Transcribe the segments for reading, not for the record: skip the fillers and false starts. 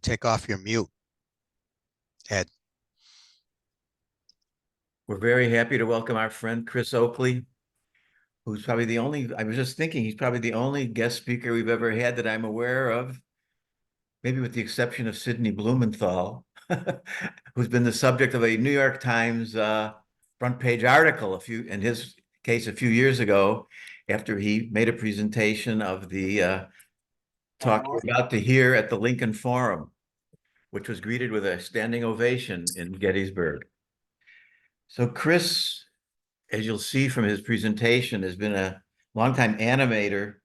Take off your mute, Ed. We're very happy to welcome our friend Chris Oakley, who's probably the only, I was just thinking, he's probably the only guest speaker we've ever had that I'm aware of, maybe with the exception of Sidney Blumenthal, who's been the subject of a New York Times front page article in his case, a few years ago, after he made a presentation of the talk we're about to hear at the Lincoln Forum, which was greeted with a standing ovation in Gettysburg. So Chris, as you'll see from his presentation, has been a longtime animator,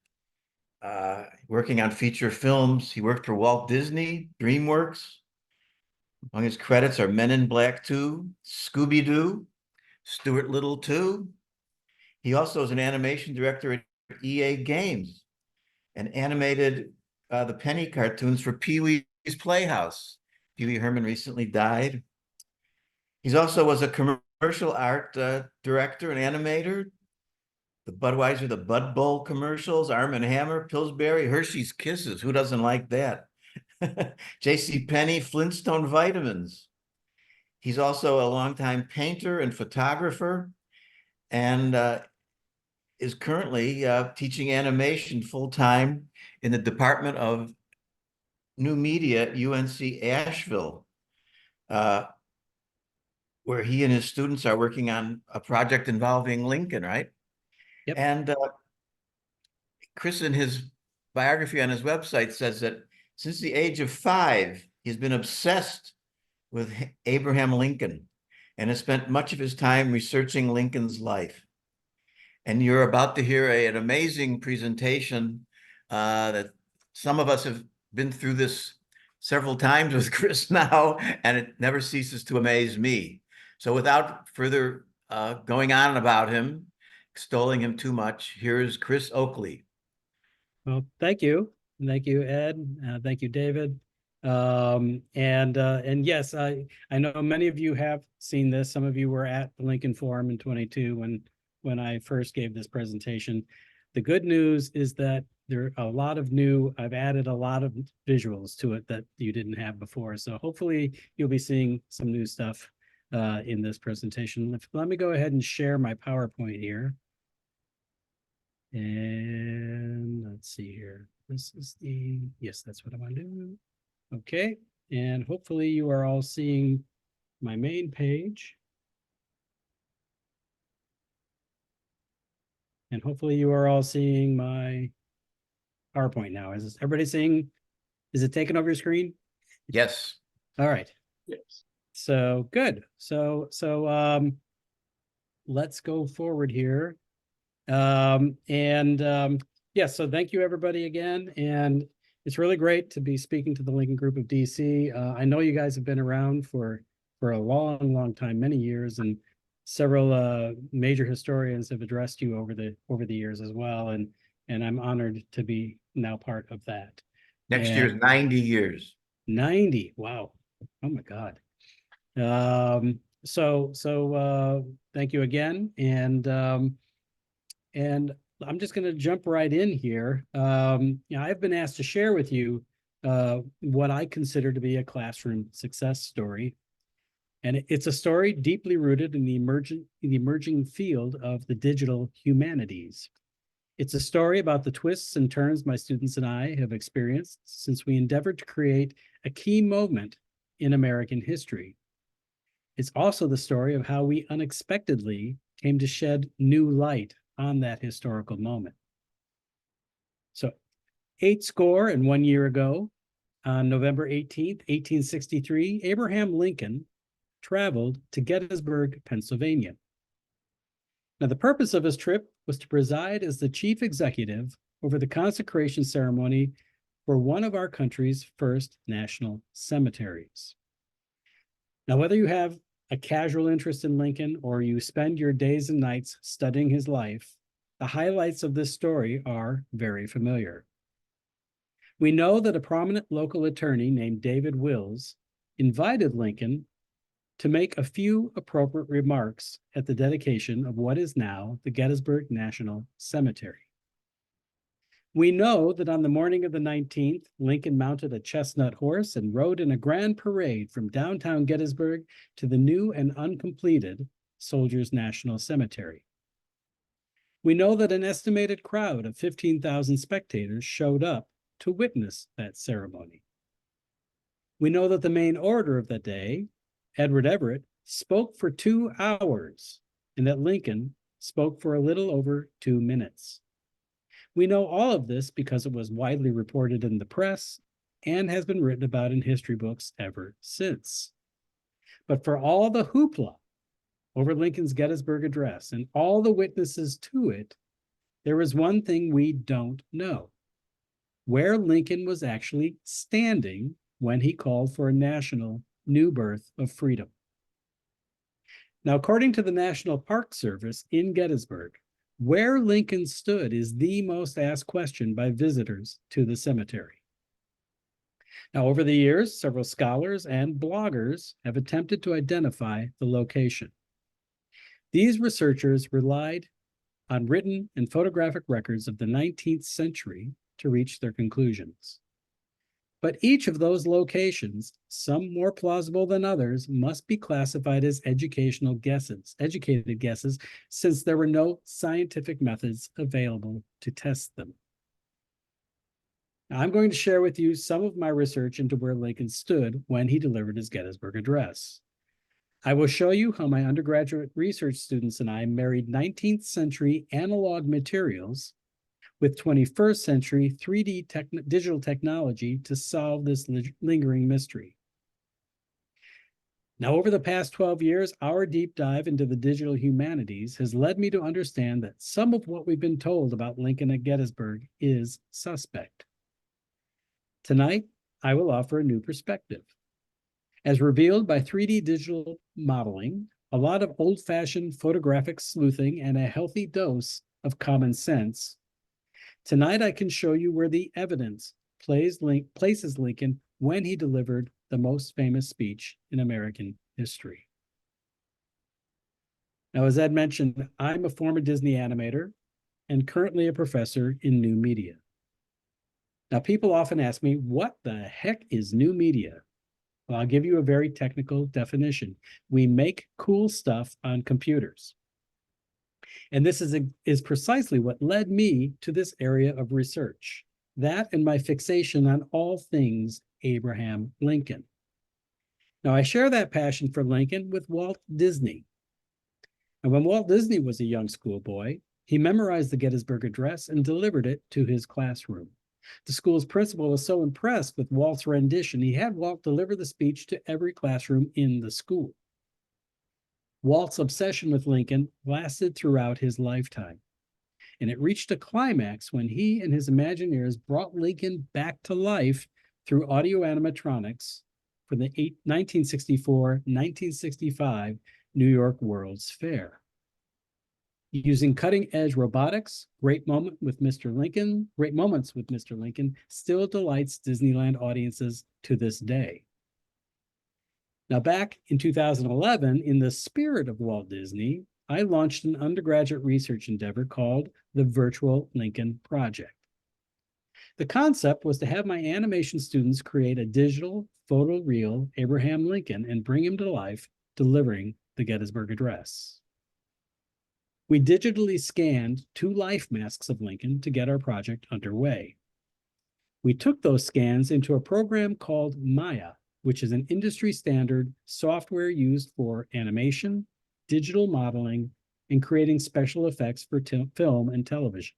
working on feature films. He worked for Walt Disney, DreamWorks. Among his credits are Men in Black 2, Scooby-Doo, Stuart Little 2. He also is an animation director at EA Games and animated the penny cartoons for Pee-wee's Playhouse. Pee-wee Herman recently died. He's also was a commercial art director and animator. The Budweiser, the Bud Bowl commercials, Arm & Hammer, Pillsbury, Hershey's Kisses. Who doesn't like that? J.C. Penney, Flintstone Vitamins. He's also a longtime painter and photographer, and is currently teaching animation full-time in the Department of New Media at UNC Asheville, where he and his students are working on a project involving Lincoln, right? Yep. And Chris, in his biography on his website, says that since the age of 5, he's been obsessed with Abraham Lincoln and has spent much of his time researching Lincoln's life. And you're about to hear an amazing presentation that some of us have been through this several times with Chris now, and it never ceases to amaze me. So without further going on about him, extolling him too much, here's Chris Oakley. Well, thank you. Thank you, Ed. Thank you, David. And yes, I know many of you have seen this. Some of you were at the Lincoln Forum in 22 when I first gave this presentation. The good news is that there are a lot of I've added a lot of visuals to it that you didn't have before. So hopefully you'll be seeing some new stuff in this presentation. Let me go ahead and share my PowerPoint here. And let's see here. This is yes, that's what I want to do. Okay. And hopefully you are all seeing my main page. And hopefully you are all seeing my PowerPoint now. Is everybody seeing? Is it taking over your screen? Yes. All right. Yes. So good. So let's go forward here. Yeah, so thank you everybody again. And it's really great to be speaking to the Lincoln Group of DC. I know you guys have been around for a long time, many years, and several major historians have addressed you over the years as well. And I'm honored to be now part of that. Next year is 90 years. 90. Wow. Oh my God. So thank you again. And I'm just going to jump right in here. I've been asked to share with you what I consider to be a classroom success story. And it's a story deeply rooted in the emerging field of the digital humanities. It's a story about the twists and turns my students and I have experienced since we endeavored to create a key moment in American history. It's also the story of how we unexpectedly came to shed new light on that historical moment. So 81 years ago, on November 18th, 1863, Abraham Lincoln traveled to Gettysburg, Pennsylvania. Now, the purpose of his trip was to preside as the chief executive over the consecration ceremony for one of our country's first national cemeteries. Now, whether you have a casual interest in Lincoln or you spend your days and nights studying his life, the highlights of this story are very familiar. We know that a prominent local attorney named David Wills invited Lincoln to make a few appropriate remarks at the dedication of what is now the Gettysburg National Cemetery. We know that on the morning of the 19th, Lincoln mounted a chestnut horse and rode in a grand parade from downtown Gettysburg to the new and uncompleted Soldiers National Cemetery. We know that an estimated crowd of 15,000 spectators showed up to witness that ceremony. We know that the main orator of that day, Edward Everett, spoke for 2 hours, and that Lincoln spoke for a little over 2 minutes. We know all of this because it was widely reported in the press and has been written about in history books ever since. But for all the hoopla over Lincoln's Gettysburg Address and all the witnesses to it, there is one thing we don't know: where Lincoln was actually standing when he called for a national new birth of freedom. Now, according to the National Park Service in Gettysburg, where Lincoln stood is the most asked question by visitors to the cemetery. Now, over the years, several scholars and bloggers have attempted to identify the location. These researchers relied on written and photographic records of the 19th century to reach their conclusions. But each of those locations, some more plausible than others, must be classified as educated guesses, since there were no scientific methods available to test them. Now, I'm going to share with you some of my research into where Lincoln stood when he delivered his Gettysburg Address. I will show you how my undergraduate research students and I married 19th century analog materials with 21st century 3D digital technology to solve this lingering mystery. Now, over the past 12 years, our deep dive into the digital humanities has led me to understand that some of what we've been told about Lincoln at Gettysburg is suspect. Tonight, I will offer a new perspective. As revealed by 3D digital modeling, a lot of old-fashioned photographic sleuthing, and a healthy dose of common sense, tonight I can show you where the evidence places Lincoln when he delivered the most famous speech in American history. Now, as Ed mentioned, I'm a former Disney animator and currently a professor in new media. Now, people often ask me, what the heck is new media? Well, I'll give you a very technical definition. We make cool stuff on computers. And this is precisely what led me to this area of research. That and my fixation on all things Abraham Lincoln. Now, I share that passion for Lincoln with Walt Disney. And when Walt Disney was a young schoolboy, he memorized the Gettysburg Address and delivered it to his classroom. The school's principal was so impressed with Walt's rendition, he had Walt deliver the speech to every classroom in the school. Walt's obsession with Lincoln lasted throughout his lifetime, and it reached a climax when he and his Imagineers brought Lincoln back to life through audio animatronics for the 1964-1965 New York World's Fair. Using cutting-edge robotics, great moments with Mr. Lincoln still delights Disneyland audiences to this day. Now, back in 2011, in the spirit of Walt Disney, I launched an undergraduate research endeavor called the Virtual Lincoln Project. The concept was to have my animation students create a digital photoreal Abraham Lincoln and bring him to life, delivering the Gettysburg Address. We digitally scanned 2 life masks of Lincoln to get our project underway. We took those scans into a program called Maya, which is an industry standard software used for animation, digital modeling, and creating special effects for film and television.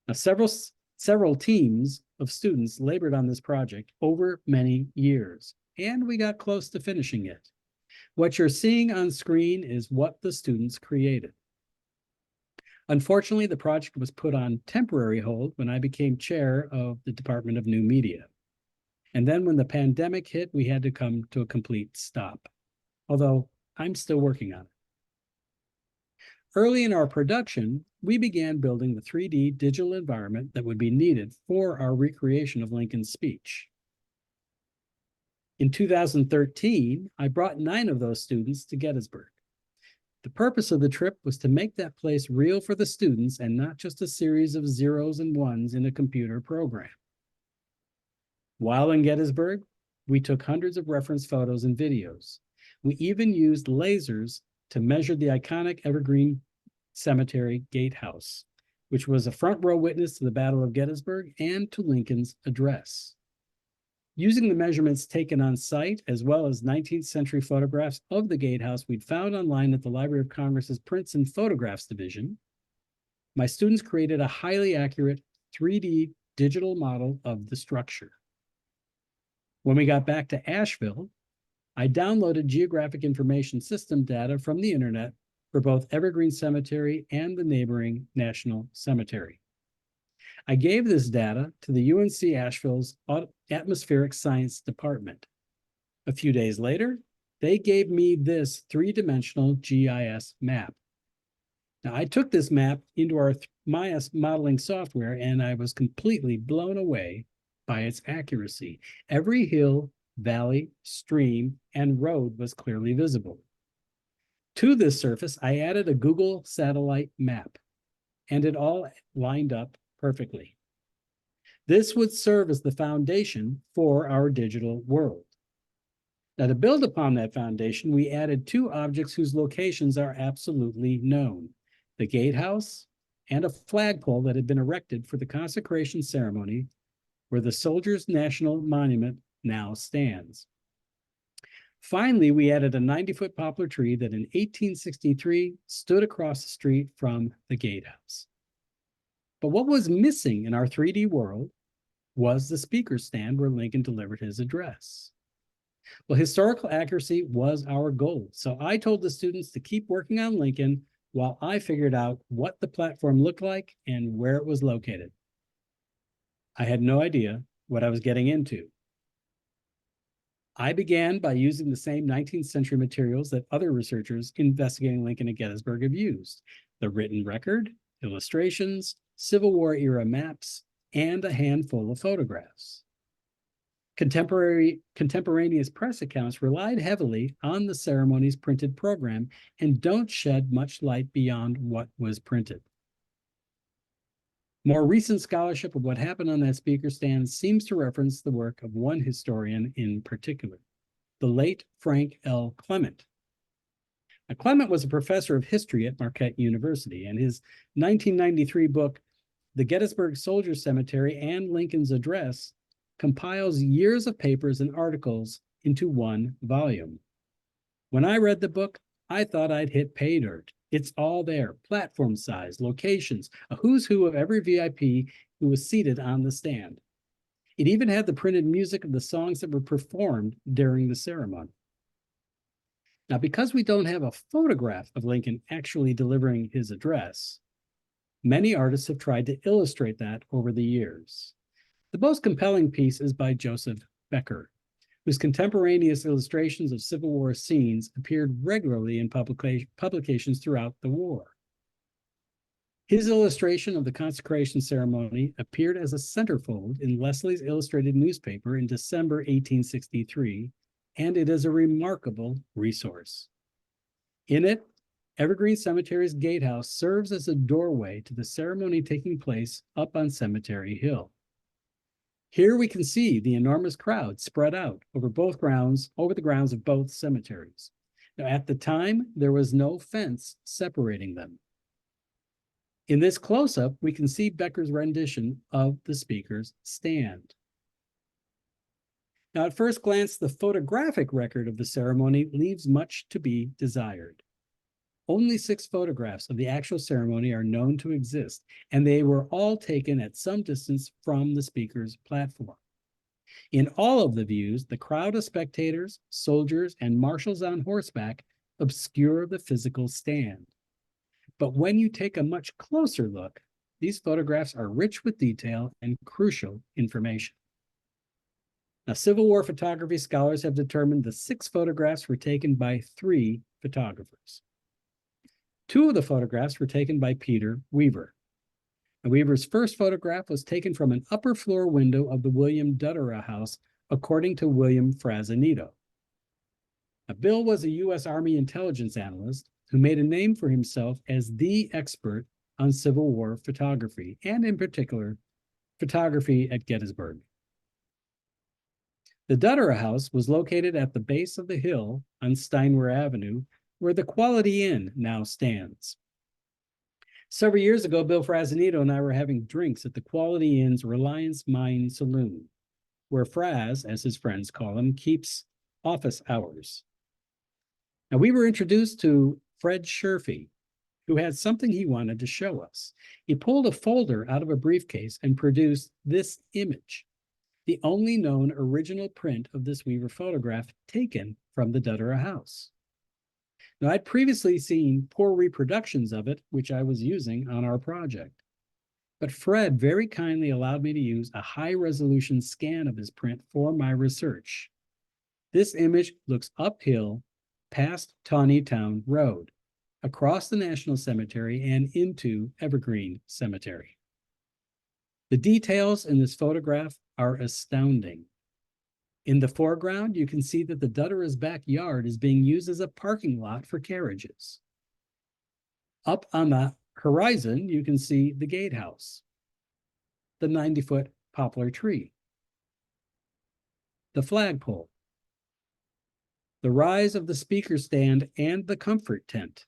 Now, several teams of students labored on this project over many years, and we got close to finishing it. What you're seeing on screen is what the students created. Unfortunately, the project was put on temporary hold when I became chair of the Department of New Media. And then when the pandemic hit, we had to come to a complete stop, although I'm still working on it. Early in our production, we began building the 3D digital environment that would be needed for our recreation of Lincoln's speech. In 2013, I brought 9 of those students to Gettysburg. The purpose of the trip was to make that place real for the students and not just a series of zeros and ones in a computer program. While in Gettysburg, we took hundreds of reference photos and videos. We even used lasers to measure the iconic Evergreen Cemetery gatehouse, which was a front row witness to the Battle of Gettysburg and to Lincoln's address. Using the measurements taken on site, as well as 19th century photographs of the gatehouse we'd found online at the Library of Congress's Prints and Photographs Division, my students created a highly accurate 3D digital model of the structure. When we got back to Asheville, I downloaded geographic information system data from the internet for both Evergreen Cemetery and the neighboring National Cemetery. I gave this data to the UNC Asheville's Atmospheric Science Department. A few days later, they gave me this three-dimensional GIS map. Now, I took this map into our Maya modeling software, and I was completely blown away by its accuracy. Every hill, valley, stream, and road was clearly visible. To this surface, I added a Google satellite map, and it all lined up perfectly. This would serve as the foundation for our digital world. Now, to build upon that foundation, we added two objects whose locations are absolutely known: the gatehouse and a flagpole that had been erected for the consecration ceremony where the Soldiers' National Monument now stands. Finally, we added a 90-foot poplar tree that in 1863 stood across the street from the gatehouse. But what was missing in our 3D world was the speaker stand where Lincoln delivered his address. Well, historical accuracy was our goal, so I told the students to keep working on Lincoln while I figured out what the platform looked like and where it was located. I had no idea what I was getting into. I began by using the same 19th century materials that other researchers investigating Lincoln at Gettysburg have used: the written record, illustrations, Civil War era maps, and a handful of photographs. Contemporaneous press accounts relied heavily on the ceremony's printed program and don't shed much light beyond what was printed. More recent scholarship of what happened on that speaker stand seems to reference the work of one historian in particular, the late Frank L. Clement. Now, Clement was a professor of history at Marquette University, and his 1993 book, The Gettysburg Soldiers Cemetery and Lincoln's Address, compiles years of papers and articles into one volume. When I read the book, I thought I'd hit pay dirt. It's all there: platform size, locations, a who's who of every VIP who was seated on the stand. It even had the printed music of the songs that were performed during the ceremony. Now, because we don't have a photograph of Lincoln actually delivering his address, many artists have tried to illustrate that over the years. The most compelling piece is by Joseph Becker, whose contemporaneous illustrations of Civil War scenes appeared regularly in publications throughout the war. His illustration of the consecration ceremony appeared as a centerfold in Leslie's Illustrated Newspaper in December 1863, and it is a remarkable resource. In it, Evergreen Cemetery's gatehouse serves as a doorway to the ceremony taking place up on Cemetery Hill. Here we can see the enormous crowd spread out over the grounds of both cemeteries. Now, at the time, there was no fence separating them. In this close-up, we can see Becker's rendition of the speaker's stand. Now, at first glance, the photographic record of the ceremony leaves much to be desired. Only 6 photographs of the actual ceremony are known to exist, and they were all taken at some distance from the speaker's platform. In all of the views, the crowd of spectators, soldiers, and marshals on horseback obscure the physical stand. But when you take a much closer look, these photographs are rich with detail and crucial information. Now, Civil War photography scholars have determined the 6 photographs were taken by 3 photographers. 2 of the photographs were taken by Peter Weaver. Now, Weaver's first photograph was taken from an upper floor window of the William Duttera house, according to William Frazanito. Now, Bill was a U.S. Army intelligence analyst who made a name for himself as the expert on Civil War photography, and in particular, photography at Gettysburg. The Duttera House was located at the base of the hill on Steinwehr Avenue, where the Quality Inn now stands. Several years ago, Bill Frazanito and I were having drinks at the Quality Inn's Reliance Mine Saloon, where Fraz, as his friends call him, keeps office hours. Now, we were introduced to Fred Sherfy, who had something he wanted to show us. He pulled a folder out of a briefcase and produced this image, the only known original print of this Weaver photograph taken from the Duttera House. Now, I'd previously seen poor reproductions of it, which I was using on our project. But Fred very kindly allowed me to use a high-resolution scan of his print for my research. This image looks uphill past Taneytown Road, across the National Cemetery and into Evergreen Cemetery. The details in this photograph are astounding. In the foreground, you can see that the Duttera's backyard is being used as a parking lot for carriages. Up on the horizon, you can see the gatehouse, the 90-foot poplar tree, the flagpole, the rise of the speaker stand and the comfort tent.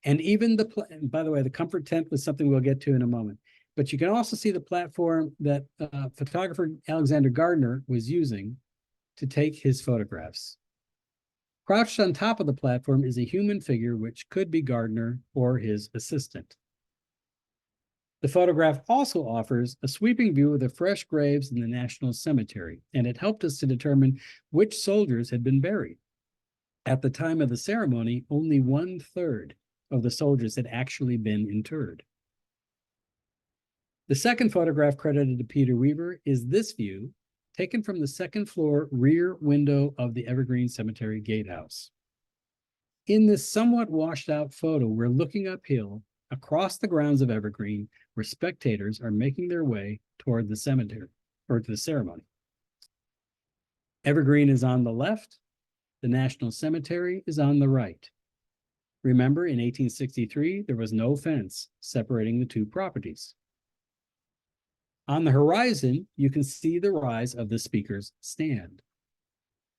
And even by the way, the comfort tent was something we'll get to in a moment. But you can also see the platform that photographer Alexander Gardner was using to take his photographs. Crouched on top of the platform is a human figure, which could be Gardner or his assistant. The photograph also offers a sweeping view of the fresh graves in the National Cemetery, and it helped us to determine which soldiers had been buried. At the time of the ceremony, only 1/3 of the soldiers had actually been interred. The second photograph credited to Peter Weaver is this view, taken from the second-floor rear window of the Evergreen Cemetery gatehouse. In this somewhat washed-out photo, we're looking uphill across the grounds of Evergreen, where spectators are making their way toward the cemetery, or to the ceremony. Evergreen is on the left, the National Cemetery is on the right. Remember, in 1863, there was no fence separating the two properties. On the horizon, you can see the rise of the speaker's stand.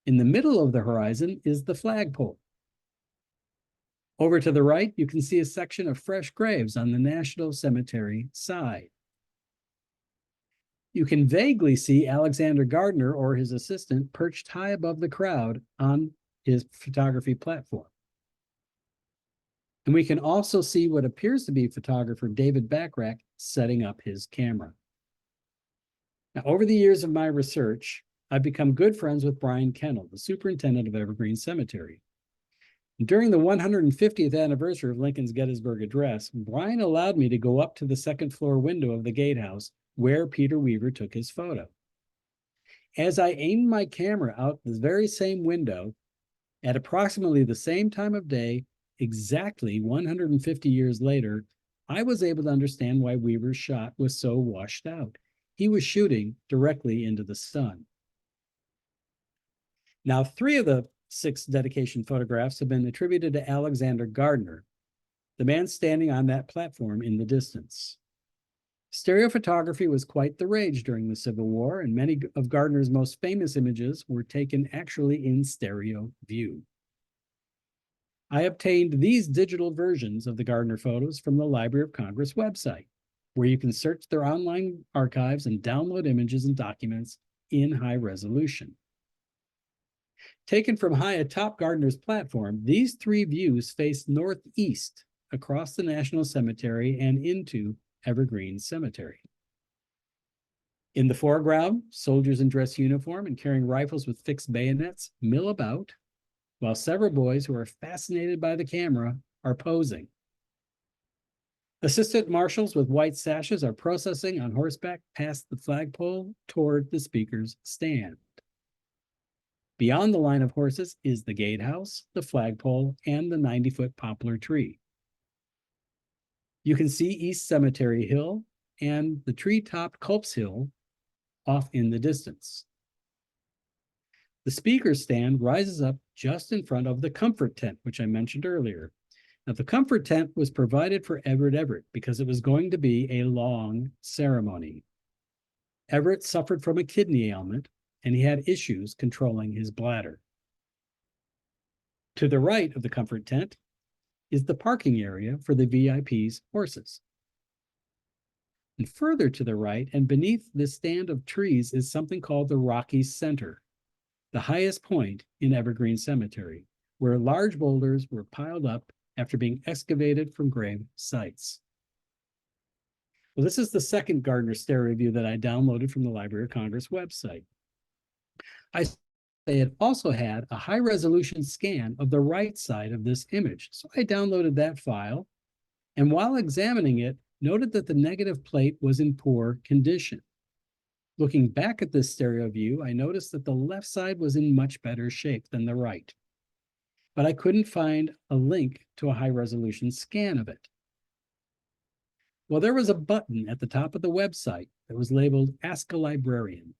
In the middle of the horizon is the flagpole. Over to the right, you can see a section of fresh graves on the National Cemetery side. You can vaguely see Alexander Gardner or his assistant perched high above the crowd on his photography platform. And we can also see what appears to be photographer David Backrack setting up his camera. Now, over the years of my research, I've become good friends with Brian Kennel, the superintendent of Evergreen Cemetery. During the 150th anniversary of Lincoln's Gettysburg Address, Brian allowed me to go up to the second-floor window of the gatehouse where Peter Weaver took his photo. As I aimed my camera out the very same window, at approximately the same time of day, exactly 150 years later, I was able to understand why Weaver's shot was so washed out. He was shooting directly into the sun. Now, 3 of the 6 dedication photographs have been attributed to Alexander Gardner, the man standing on that platform in the distance. Stereophotography was quite the rage during the Civil War, and many of Gardner's most famous images were taken actually in stereo view. I obtained these digital versions of the Gardner photos from the Library of Congress website, where you can search their online archives and download images and documents in high resolution. Taken from high atop Gardner's platform, these 3 views face northeast across the National Cemetery and into Evergreen Cemetery. In the foreground, soldiers in dress uniform and carrying rifles with fixed bayonets mill about, while several boys who are fascinated by the camera are posing. Assistant marshals with white sashes are processing on horseback past the flagpole toward the speaker's stand. Beyond the line of horses is the gatehouse, the flagpole, and the 90-foot poplar tree. You can see East Cemetery Hill and the tree-topped Culp's Hill off in the distance. The speaker's stand rises up just in front of the comfort tent, which I mentioned earlier. Now, the comfort tent was provided for Everett Everett because it was going to be a long ceremony. Everett suffered from a kidney ailment, and he had issues controlling his bladder. To the right of the comfort tent is the parking area for the VIP's horses. And further to the right and beneath this stand of trees is something called the Rocky Center, the highest point in Evergreen Cemetery, where large boulders were piled up after being excavated from grave sites. Well, this is the second Gardner stereo view that I downloaded from the Library of Congress website. They had also had a high-resolution scan of the right side of this image, so I downloaded that file, and while examining it, noted that the negative plate was in poor condition. Looking back at this stereo view, I noticed that the left side was in much better shape than the right, but I couldn't find a link to a high-resolution scan of it. Well, there was a button at the top of the website that was labeled Ask a Librarian.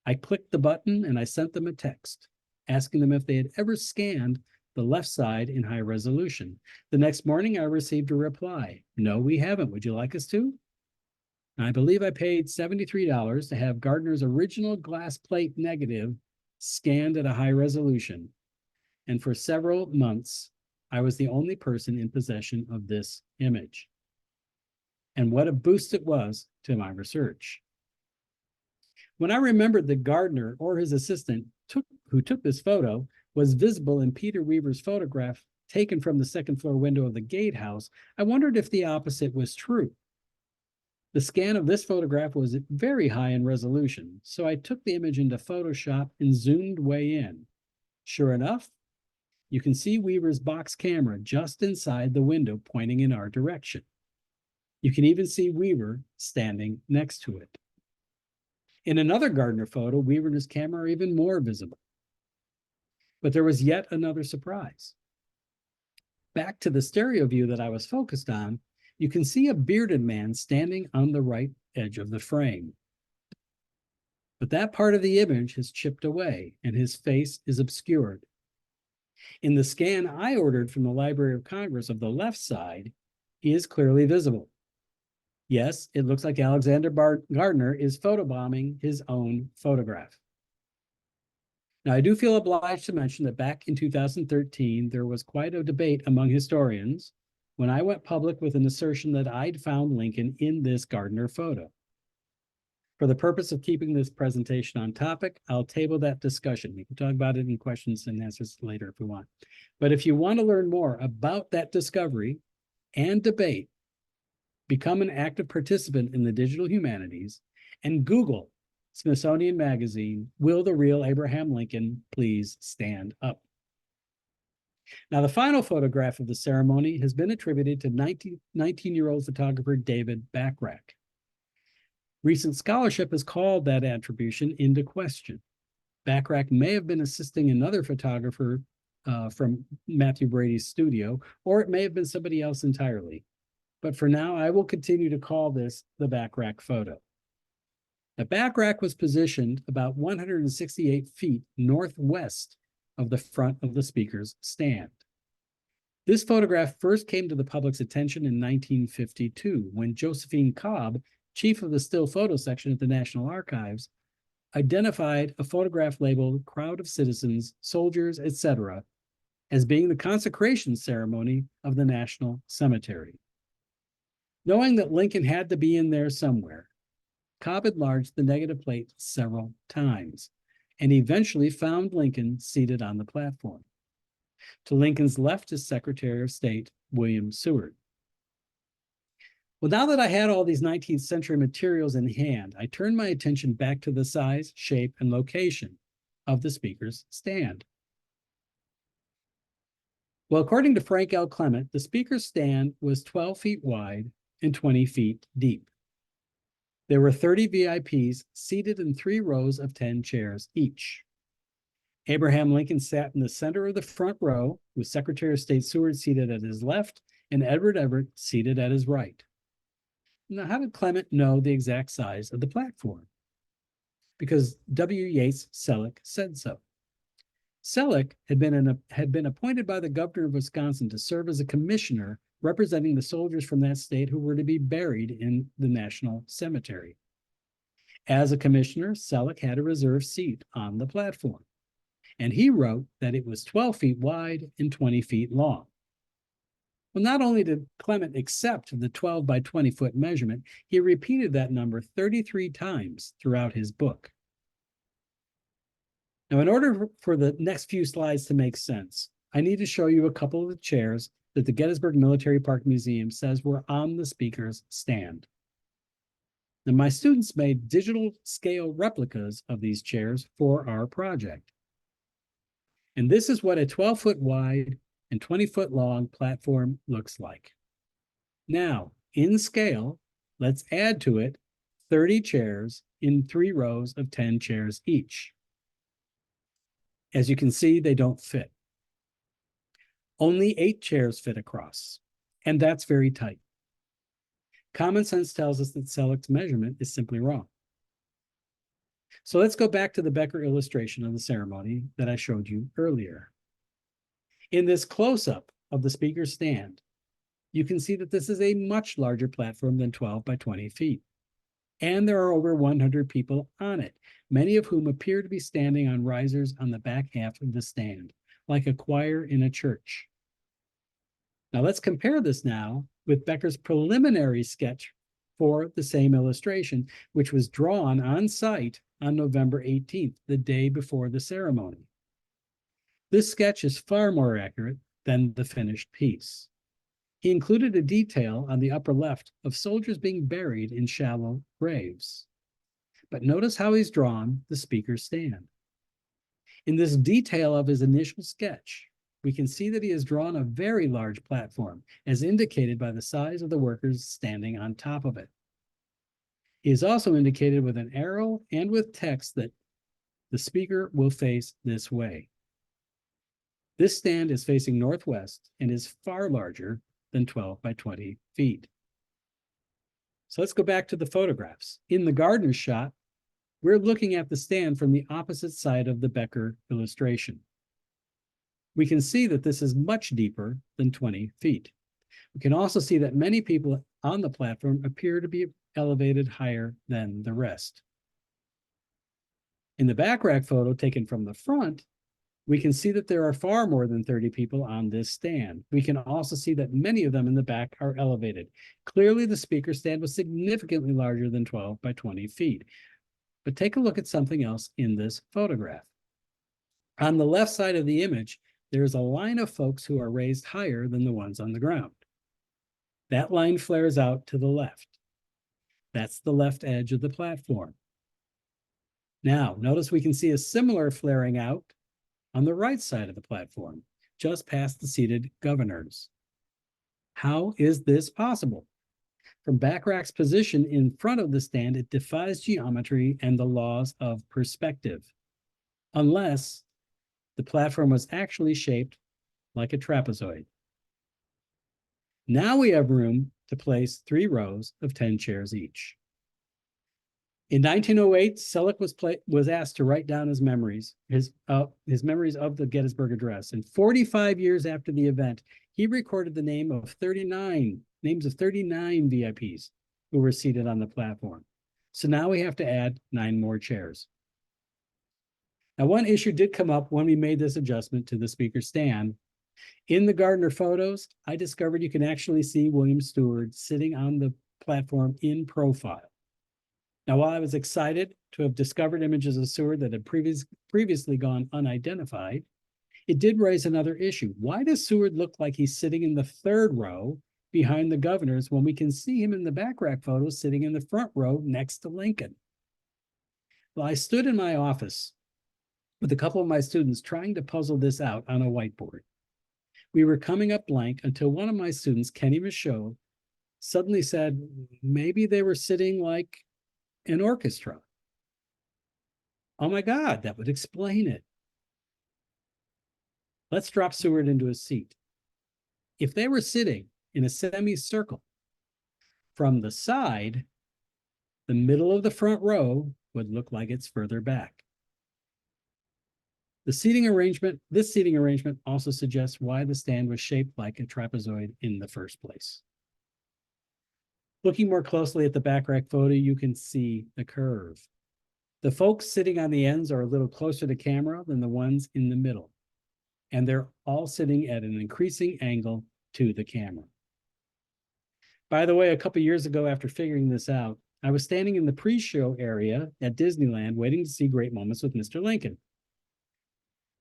I clicked the button and I sent them a text, asking them if they had ever scanned the left side in high resolution. The next morning, I received a reply. No, we haven't. Would you like us to? And I believe I paid $73 to have Gardner's original glass plate negative scanned at a high resolution. And for several months, I was the only person in possession of this image. And what a boost it was to my research. When I remembered that Gardner or his assistant who took this photo was visible in Peter Weaver's photograph taken from the second floor window of the gatehouse, I wondered if the opposite was true. The scan of this photograph was very high in resolution, so I took the image into Photoshop and zoomed way in. Sure enough, you can see Weaver's box camera just inside the window pointing in our direction. You can even see Weaver standing next to it. In another Gardner photo, Weaver and his camera are even more visible. But there was yet another surprise. Back to the stereo view that I was focused on, you can see a bearded man standing on the right edge of the frame. But that part of the image has chipped away and his face is obscured. In the scan I ordered from the Library of Congress of the left side, he is clearly visible. Yes, it looks like Alexander Gardner is photobombing his own photograph. Now, I do feel obliged to mention that back in 2013, there was quite a debate among historians when I went public with an assertion that I'd found Lincoln in this Gardner photo. For the purpose of keeping this presentation on topic, I'll table that discussion. We can talk about it in questions and answers later if we want. But if you want to learn more about that discovery and debate, become an active participant in the digital humanities and Google Smithsonian Magazine, Will the Real Abraham Lincoln Please Stand Up? Now, the final photograph of the ceremony has been attributed to 19-year-old photographer David Bachrach. Recent scholarship has called that attribution into question. Bachrach may have been assisting another photographer from Matthew Brady's studio, or it may have been somebody else entirely. But for now, I will continue to call this the Bachrach photo. Now, Bachrach was positioned about 168 feet northwest of the front of the speaker's stand. This photograph first came to the public's attention in 1952 when Josephine Cobb, chief of the still photo section at the National Archives, identified a photograph labeled "Crowd of Citizens, Soldiers, etc." as being the consecration ceremony of the National Cemetery. Knowing that Lincoln had to be in there somewhere, Cobb enlarged the negative plate several times and eventually found Lincoln seated on the platform. To Lincoln's left is Secretary of State William Seward. Well, now that I had all these 19th century materials in hand, I turned my attention back to the size, shape, and location of the speaker's stand. Well, according to Frank L. Clement, the speaker's stand was 12 feet wide and 20 feet deep. There were 30 VIPs seated in 3 rows of 10 chairs each. Abraham Lincoln sat in the center of the front row, with Secretary of State Seward seated at his left and Edward Everett seated at his right. Now, how did Clement know the exact size of the platform? Because W. Yates Selleck said so. Selleck had been appointed by the governor of Wisconsin to serve as a commissioner representing the soldiers from that state who were to be buried in the National Cemetery. As a commissioner, Selleck had a reserved seat on the platform, and he wrote that it was 12 feet wide and 20 feet long. Well, not only did Clement accept the 12 by 20 foot measurement, he repeated that number 33 times throughout his book. Now, in order for the next few slides to make sense, I need to show you a couple of the chairs that the Gettysburg Military Park Museum says were on the speaker's stand. Now, my students made digital scale replicas of these chairs for our project. And this is what a 12-foot wide and 20-foot long platform looks like. Now, in scale, let's add to it 30 chairs in 3 rows of 10 chairs each. As you can see, they don't fit. Only 8 chairs fit across, and that's very tight. Common sense tells us that Selleck's measurement is simply wrong. So let's go back to the Becker illustration of the ceremony that I showed you earlier. In this close-up of the speaker's stand, you can see that this is a much larger platform than 12 by 20 feet. And there are over 100 people on it, many of whom appear to be standing on risers on the back half of the stand, like a choir in a church. Now let's compare this now with Becker's preliminary sketch for the same illustration, which was drawn on site on November 18th, the day before the ceremony. This sketch is far more accurate than the finished piece. He included a detail on the upper left of soldiers being buried in shallow graves. But notice how he's drawn the speaker's stand. In this detail of his initial sketch, we can see that he has drawn a very large platform, as indicated by the size of the workers standing on top of it. He is also indicated with an arrow and with text that the speaker will face this way. This stand is facing northwest and is far larger than 12 by 20 feet. So let's go back to the photographs. In the garden shot, we're looking at the stand from the opposite side of the Becker illustration. We can see that this is much deeper than 20 feet. We can also see that many people on the platform appear to be elevated higher than the rest. In the back rack photo taken from the front, we can see that there are far more than 30 people on this stand. We can also see that many of them in the back are elevated. Clearly, the speaker stand was significantly larger than 12 by 20 feet. But take a look at something else in this photograph. On the left side of the image, there's a line of folks who are raised higher than the ones on the ground. That line flares out to the left. That's the left edge of the platform. Now, notice we can see a similar flaring out on the right side of the platform, just past the seated governors. How is this possible? From Bachrach's position in front of the stand, it defies geometry and the laws of perspective, unless the platform was actually shaped like a trapezoid. Now we have room to place 3 rows of 10 chairs each. In 1908, Selleck was asked to write down his memories of the Gettysburg Address. And 45 years after the event, he recorded the names of 39 VIPs who were seated on the platform. So now we have to add 9 more chairs. Now, one issue did come up when we made this adjustment to the speaker's stand. In the Gardner photos, I discovered you can actually see William Stewart sitting on the platform in profile. Now, while I was excited to have discovered images of Seward that had previously gone unidentified, it did raise another issue. Why does Seward look like he's sitting in the 3rd row behind the governors when we can see him in the back rack photos sitting in the front row next to Lincoln? Well, I stood in my office with a couple of my students trying to puzzle this out on a whiteboard. We were coming up blank until one of my students, Kenny Michaud, suddenly said, maybe they were sitting like an orchestra. Oh my God, that would explain it. Let's drop Seward into a seat. If they were sitting in a semicircle, from the side, the middle of the front row would look like it's further back. This seating arrangement also suggests why the stand was shaped like a trapezoid in the first place. Looking more closely at the back rack photo, you can see the curve. The folks sitting on the ends are a little closer to camera than the ones in the middle, and they're all sitting at an increasing angle to the camera. By the way, a couple years ago, after figuring this out, I was standing in the pre-show area at Disneyland waiting to see Great Moments with Mr. Lincoln.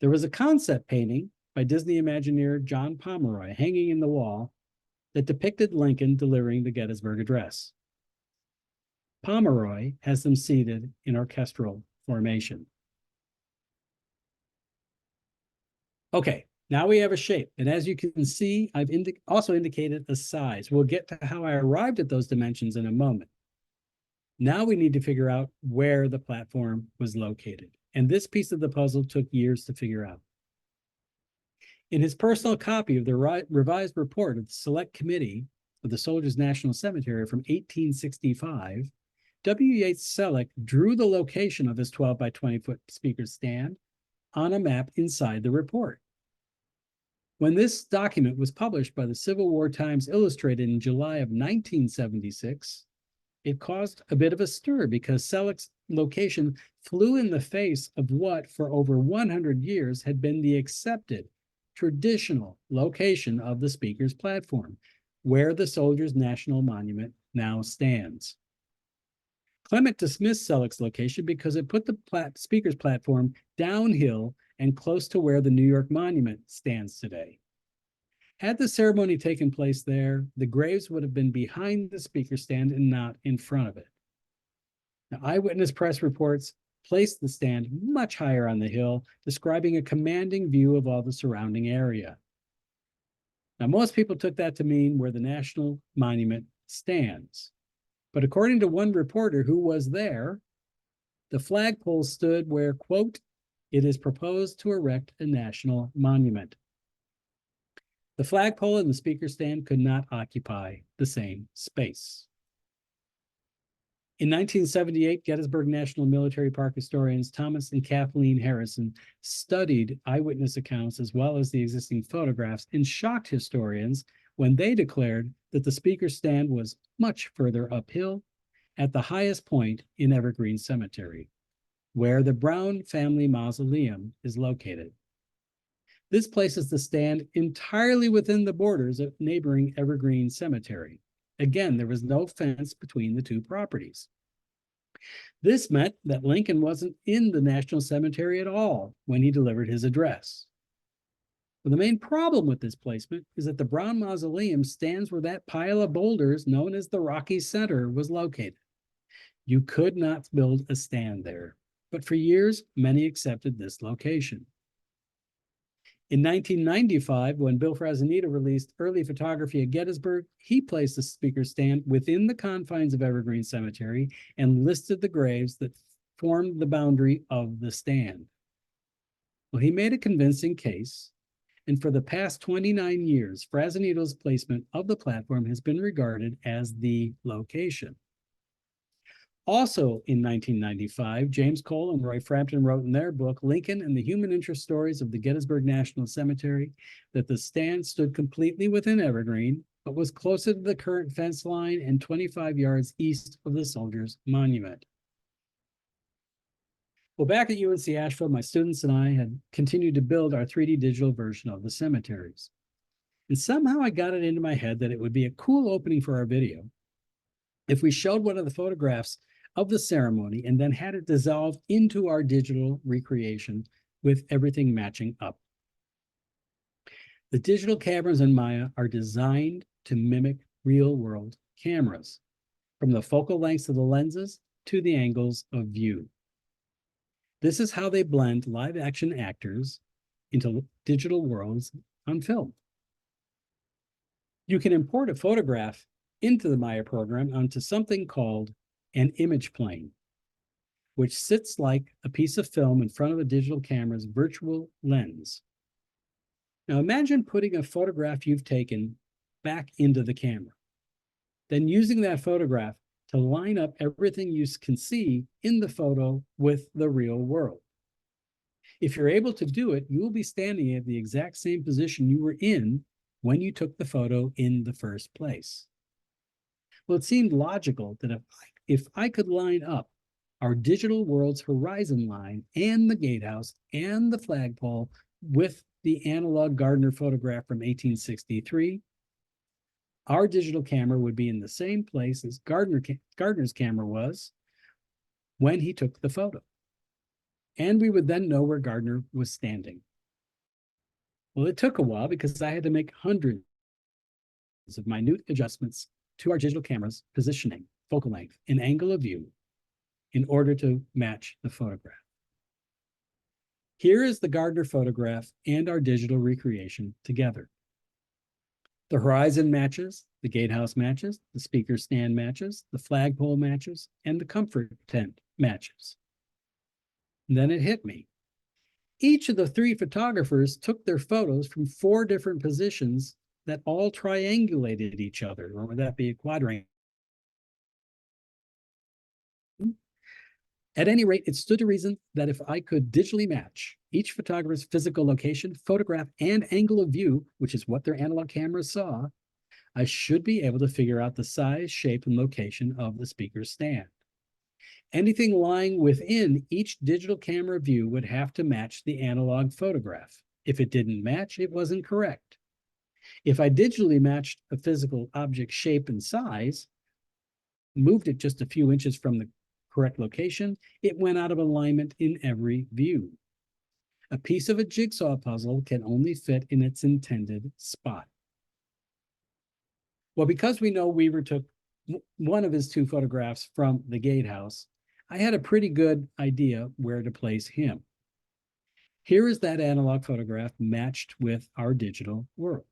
There was a concept painting by Disney Imagineer John Pomeroy hanging in the wall that depicted Lincoln delivering the Gettysburg Address. Pomeroy has them seated in orchestral formation. Okay, now we have a shape, and as you can see, I've also indicated a size. We'll get to how I arrived at those dimensions in a moment. Now we need to figure out where the platform was located, and this piece of the puzzle took years to figure out. In his personal copy of the revised report of the Select Committee of the Soldiers' National Cemetery from 1865, W. Yates Selleck drew the location of his 12 by 20 foot speaker stand on a map inside the report. When this document was published by the Civil War Times Illustrated in July of 1976, it caused a bit of a stir because Selleck's location flew in the face of what, for over 100 years, had been the accepted traditional location of the speaker's platform, where the Soldiers' National Monument now stands. Clement dismissed Selleck's location because it put the speaker's platform downhill and close to where the New York Monument stands today. Had the ceremony taken place there, the graves would have been behind the speaker stand and not in front of it. Now, eyewitness press reports placed the stand much higher on the hill, describing a commanding view of all the surrounding area. Now, most people took that to mean where the National Monument stands. But according to one reporter who was there, the flagpole stood where, quote, "it is proposed to erect a national monument." The flagpole and the speaker stand could not occupy the same space. In 1978, Gettysburg National Military Park historians Thomas and Kathleen Harrison studied eyewitness accounts as well as the existing photographs and shocked historians when they declared that the speaker stand was much further uphill at the highest point in Evergreen Cemetery, where the Brown family mausoleum is located. This places the stand entirely within the borders of neighboring Evergreen Cemetery. Again, there was no fence between the two properties. This meant that Lincoln wasn't in the National Cemetery at all when he delivered his address. But the main problem with this placement is that the Brown Mausoleum stands where that pile of boulders known as the Rocky Center was located. You could not build a stand there, but for years, many accepted this location. In 1995, when Bill Frazanito released early photography at Gettysburg, he placed the speaker stand within the confines of Evergreen Cemetery and listed the graves that formed the boundary of the stand. Well, he made a convincing case, and for the past 29 years, Frazanito's placement of the platform has been regarded as the location. Also in 1995, James Cole and Roy Frampton wrote in their book, Lincoln and the Human Interest Stories of the Gettysburg National Cemetery, that the stand stood completely within Evergreen, but was closer to the current fence line and 25 yards east of the Soldiers' Monument. Well, back at UNC Asheville, my students and I had continued to build our 3D digital version of the cemeteries. And somehow I got it into my head that it would be a cool opening for our video if we showed one of the photographs of the ceremony and then had it dissolve into our digital recreation with everything matching up. The digital cameras in Maya are designed to mimic real-world cameras, from the focal lengths of the lenses to the angles of view. This is how they blend live-action actors into digital worlds on film. You can import a photograph into the Maya program onto something called an image plane, which sits like a piece of film in front of a digital camera's virtual lens. Now imagine putting a photograph you've taken back into the camera, then using that photograph to line up everything you can see in the photo with the real world. If you're able to do it, you will be standing at the exact same position you were in when you took the photo in the first place. Well, it seemed logical that if I could line up our digital world's horizon line and the gatehouse and the flagpole with the analog Gardner photograph from 1863, our digital camera would be in the same place as Gardner's camera was when he took the photo. And we would then know where Gardner was standing. Well, it took a while because I had to make hundreds of minute adjustments to our digital camera's positioning, focal length, and angle of view in order to match the photograph. Here is the Gardner photograph and our digital recreation together. The horizon matches, the gatehouse matches, the speaker stand matches, the flagpole matches, and the comfort tent matches. And then it hit me. Each of the three photographers took their photos from 4 different positions that all triangulated each other, or would that be a quadrangle? At any rate, it stood to reason that if I could digitally match each photographer's physical location, photograph, and angle of view, which is what their analog cameras saw, I should be able to figure out the size, shape, and location of the speaker stand. Anything lying within each digital camera view would have to match the analog photograph. If it didn't match, it wasn't correct. If I digitally matched a physical object shape and size, moved it just a few inches from the correct location, it went out of alignment in every view. A piece of a jigsaw puzzle can only fit in its intended spot. Well, because we know Weaver took one of his 2 photographs from the gatehouse, I had a pretty good idea where to place him. Here is that analog photograph matched with our digital world.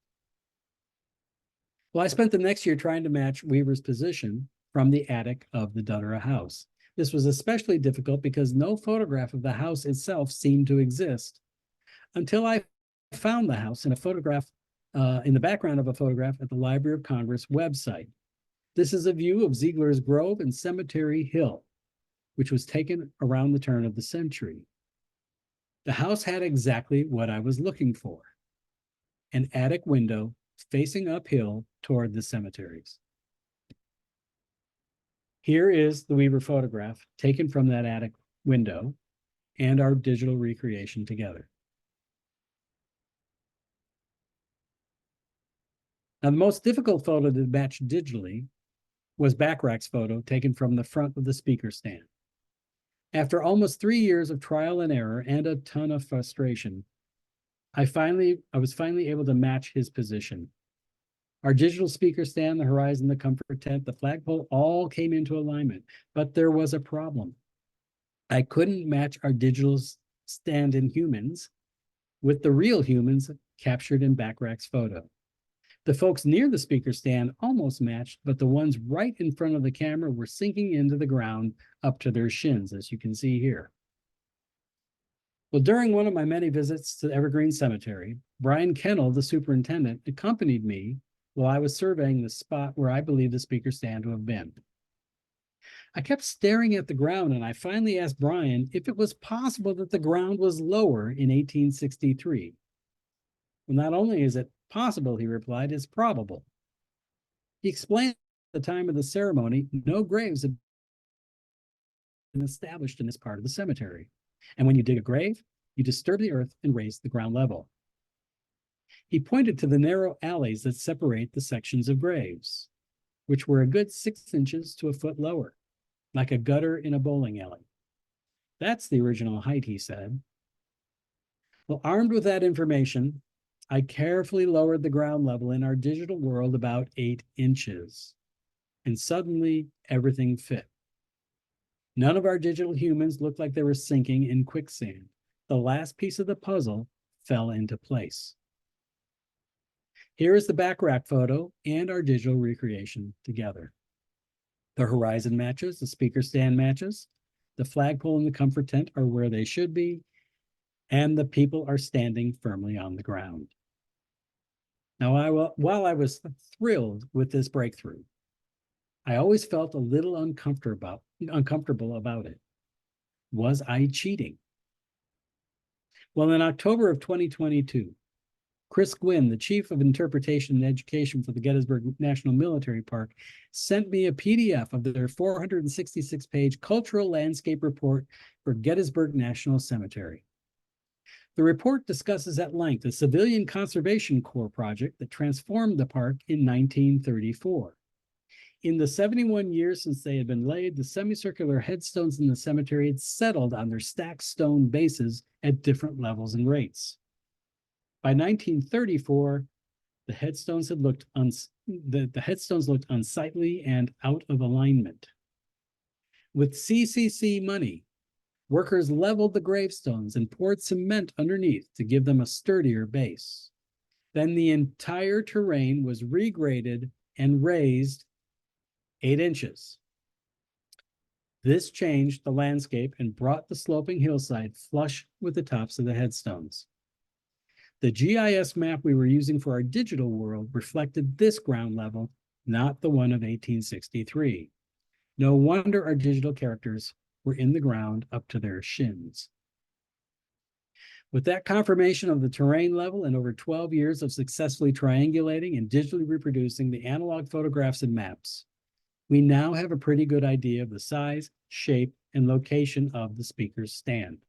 Well, I spent the next year trying to match Weaver's position from the attic of the Dunner house. This was especially difficult because no photograph of the house itself seemed to exist until I found the house in a photograph, in the background of a photograph at the Library of Congress website. This is a view of Ziegler's Grove and Cemetery Hill, which was taken around the turn of the century. The house had exactly what I was looking for: an attic window facing uphill toward the cemeteries. Here is the Weaver photograph taken from that attic window and our digital recreation together. Now, the most difficult photo to match digitally was Bachrach's photo taken from the front of the speaker stand. After almost 3 years of trial and error and a ton of frustration, I was finally able to match his position. Our digital speaker stand, the horizon, the comfort tent, the flagpole all came into alignment, but there was a problem. I couldn't match our digital stand in humans with the real humans captured in Bachrach's photo. The folks near the speaker stand almost matched, but the ones right in front of the camera were sinking into the ground up to their shins, as you can see here. Well, during one of my many visits to Evergreen Cemetery, Brian Kennel, the superintendent, accompanied me while I was surveying the spot where I believe the speaker stand to have been. I kept staring at the ground, and I finally asked Brian if it was possible that the ground was lower in 1863. Well, not only is it possible, he replied, it's probable. He explained at the time of the ceremony, no graves had been established in this part of the cemetery. And when you dig a grave, you disturb the earth and raise the ground level. He pointed to the narrow alleys that separate the sections of graves, which were a good 6 inches to a foot lower, like a gutter in a bowling alley. That's the original height, he said. Well, armed with that information, I carefully lowered the ground level in our digital world about 8 inches, and suddenly everything fit. None of our digital humans looked like they were sinking in quicksand. The last piece of the puzzle fell into place. Here is the Bachrach photo and our digital recreation together. The horizon matches, the speaker stand matches, the flagpole and the comfort tent are where they should be, and the people are standing firmly on the ground. Now, while I was thrilled with this breakthrough, I always felt a little uncomfortable about it. Was I cheating? Well, in October of 2022, Chris Gwynn, the Chief of Interpretation and Education for the Gettysburg National Military Park, sent me a PDF of their 466-page cultural landscape report for Gettysburg National Cemetery. The report discusses at length a civilian conservation corps project that transformed the park in 1934. In the 71 years since they had been laid, the semicircular headstones in the cemetery had settled on their stacked stone bases at different levels and rates. By 1934, the headstones looked unsightly and out of alignment. With CCC money, workers leveled the gravestones and poured cement underneath to give them a sturdier base. Then the entire terrain was regraded and raised 8 inches. This changed the landscape and brought the sloping hillside flush with the tops of the headstones. The GIS map we were using for our digital world reflected this ground level, not the one of 1863. No wonder our digital characters were in the ground up to their shins. With that confirmation of the terrain level and over 12 years of successfully triangulating and digitally reproducing the analog photographs and maps, we now have a pretty good idea of the size, shape, and location of the speaker's stand.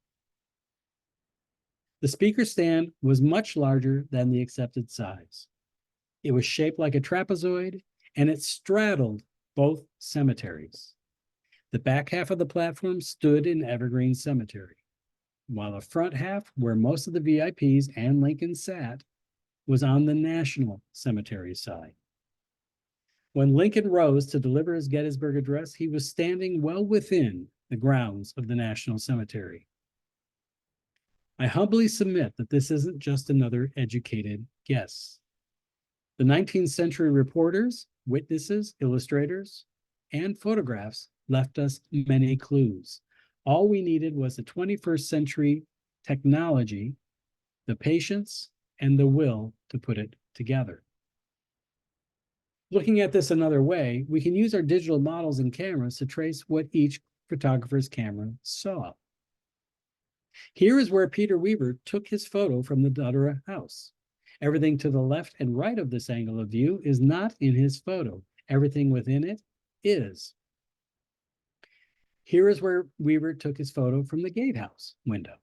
The speaker stand was much larger than the accepted size. It was shaped like a trapezoid, and it straddled both cemeteries. The back half of the platform stood in Evergreen Cemetery, while the front half, where most of the VIPs and Lincoln sat, was on the National Cemetery side. When Lincoln rose to deliver his Gettysburg Address, he was standing well within the grounds of the National Cemetery. I humbly submit that this isn't just another educated guess. The 19th century reporters, witnesses, illustrators, and photographs left us many clues. All we needed was the 21st century technology, the patience, and the will to put it together. Looking at this another way, we can use our digital models and cameras to trace what each photographer's camera saw. Here is where Peter Weaver took his photo from the Dutera house. Everything to the left and right of this angle of view is not in his photo. Everything within it is. Here is where Weaver took his photo from the gatehouse window.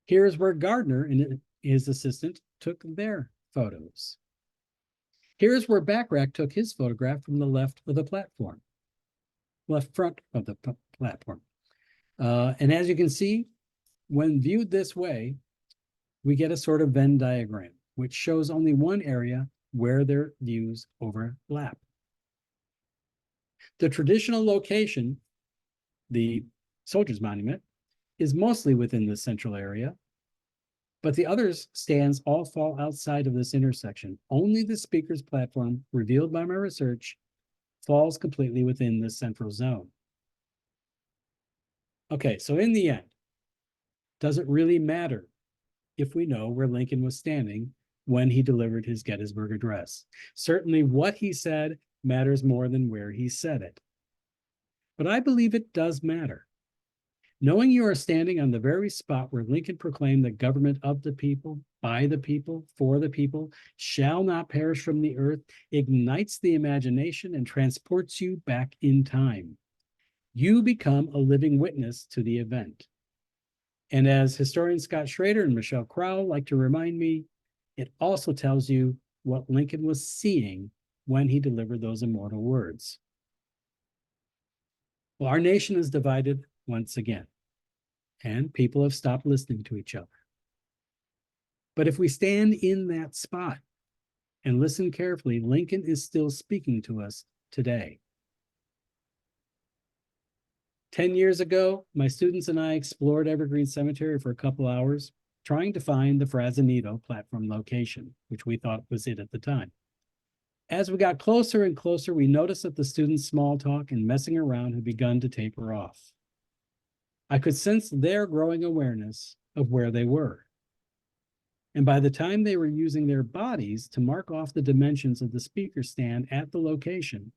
Here is where Gardner and his assistant took their photos. Here is where Backrack took his photograph from the left of the platform, left front of the platform. And as you can see, when viewed this way, we get a sort of Venn diagram, which shows only one area where their views overlap. The traditional location, the Soldiers Monument, is mostly within the central area, but the other stands all fall outside of this intersection. Only the speaker's platform, revealed by my research, falls completely within this central zone. Okay, so in the end, does it really matter if we know where Lincoln was standing when he delivered his Gettysburg Address? Certainly what he said matters more than where he said it. But I believe it does matter. Knowing you are standing on the very spot where Lincoln proclaimed the government of the people, by the people, for the people, shall not perish from the earth, ignites the imagination and transports you back in time. You become a living witness to the event. And as historian Scott Schrader and Michelle Crowell like to remind me, it also tells you what Lincoln was seeing when he delivered those immortal words. Well, our nation is divided once again, and people have stopped listening to each other. But if we stand in that spot and listen carefully, Lincoln is still speaking to us today. 10 years ago, my students and I explored Evergreen Cemetery for a couple hours, trying to find the Frazanito platform location, which we thought was it at the time. As we got closer and closer, we noticed that the students' small talk and messing around had begun to taper off. I could sense their growing awareness of where they were. And by the time they were using their bodies to mark off the dimensions of the speaker stand at the location,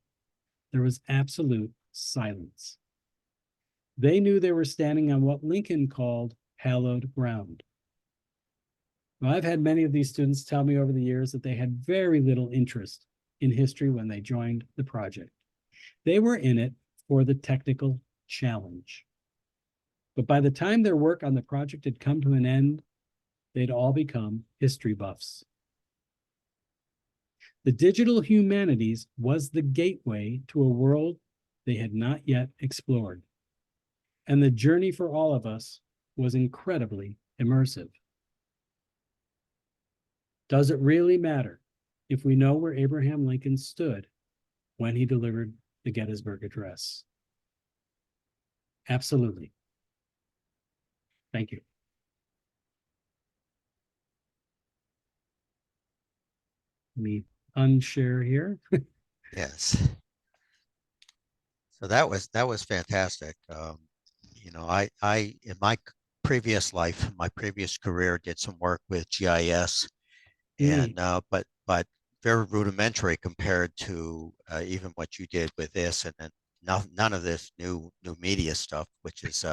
there was absolute silence. They knew they were standing on what Lincoln called hallowed ground. Well, I've had many of these students tell me over the years that they had very little interest in history when they joined the project. They were in it for the technical challenge. But by the time their work on the project had come to an end, they'd all become history buffs. The digital humanities was the gateway to a world they had not yet explored. And the journey for all of us was incredibly immersive. Does it really matter if we know where Abraham Lincoln stood when he delivered the Gettysburg Address? Absolutely. Thank you. Let me unshare here. Yes. So that was fantastic. You know, I in my previous life, my previous career, did some work with GIS, and but very rudimentary compared to even what you did with this, and then none of this new media stuff, which is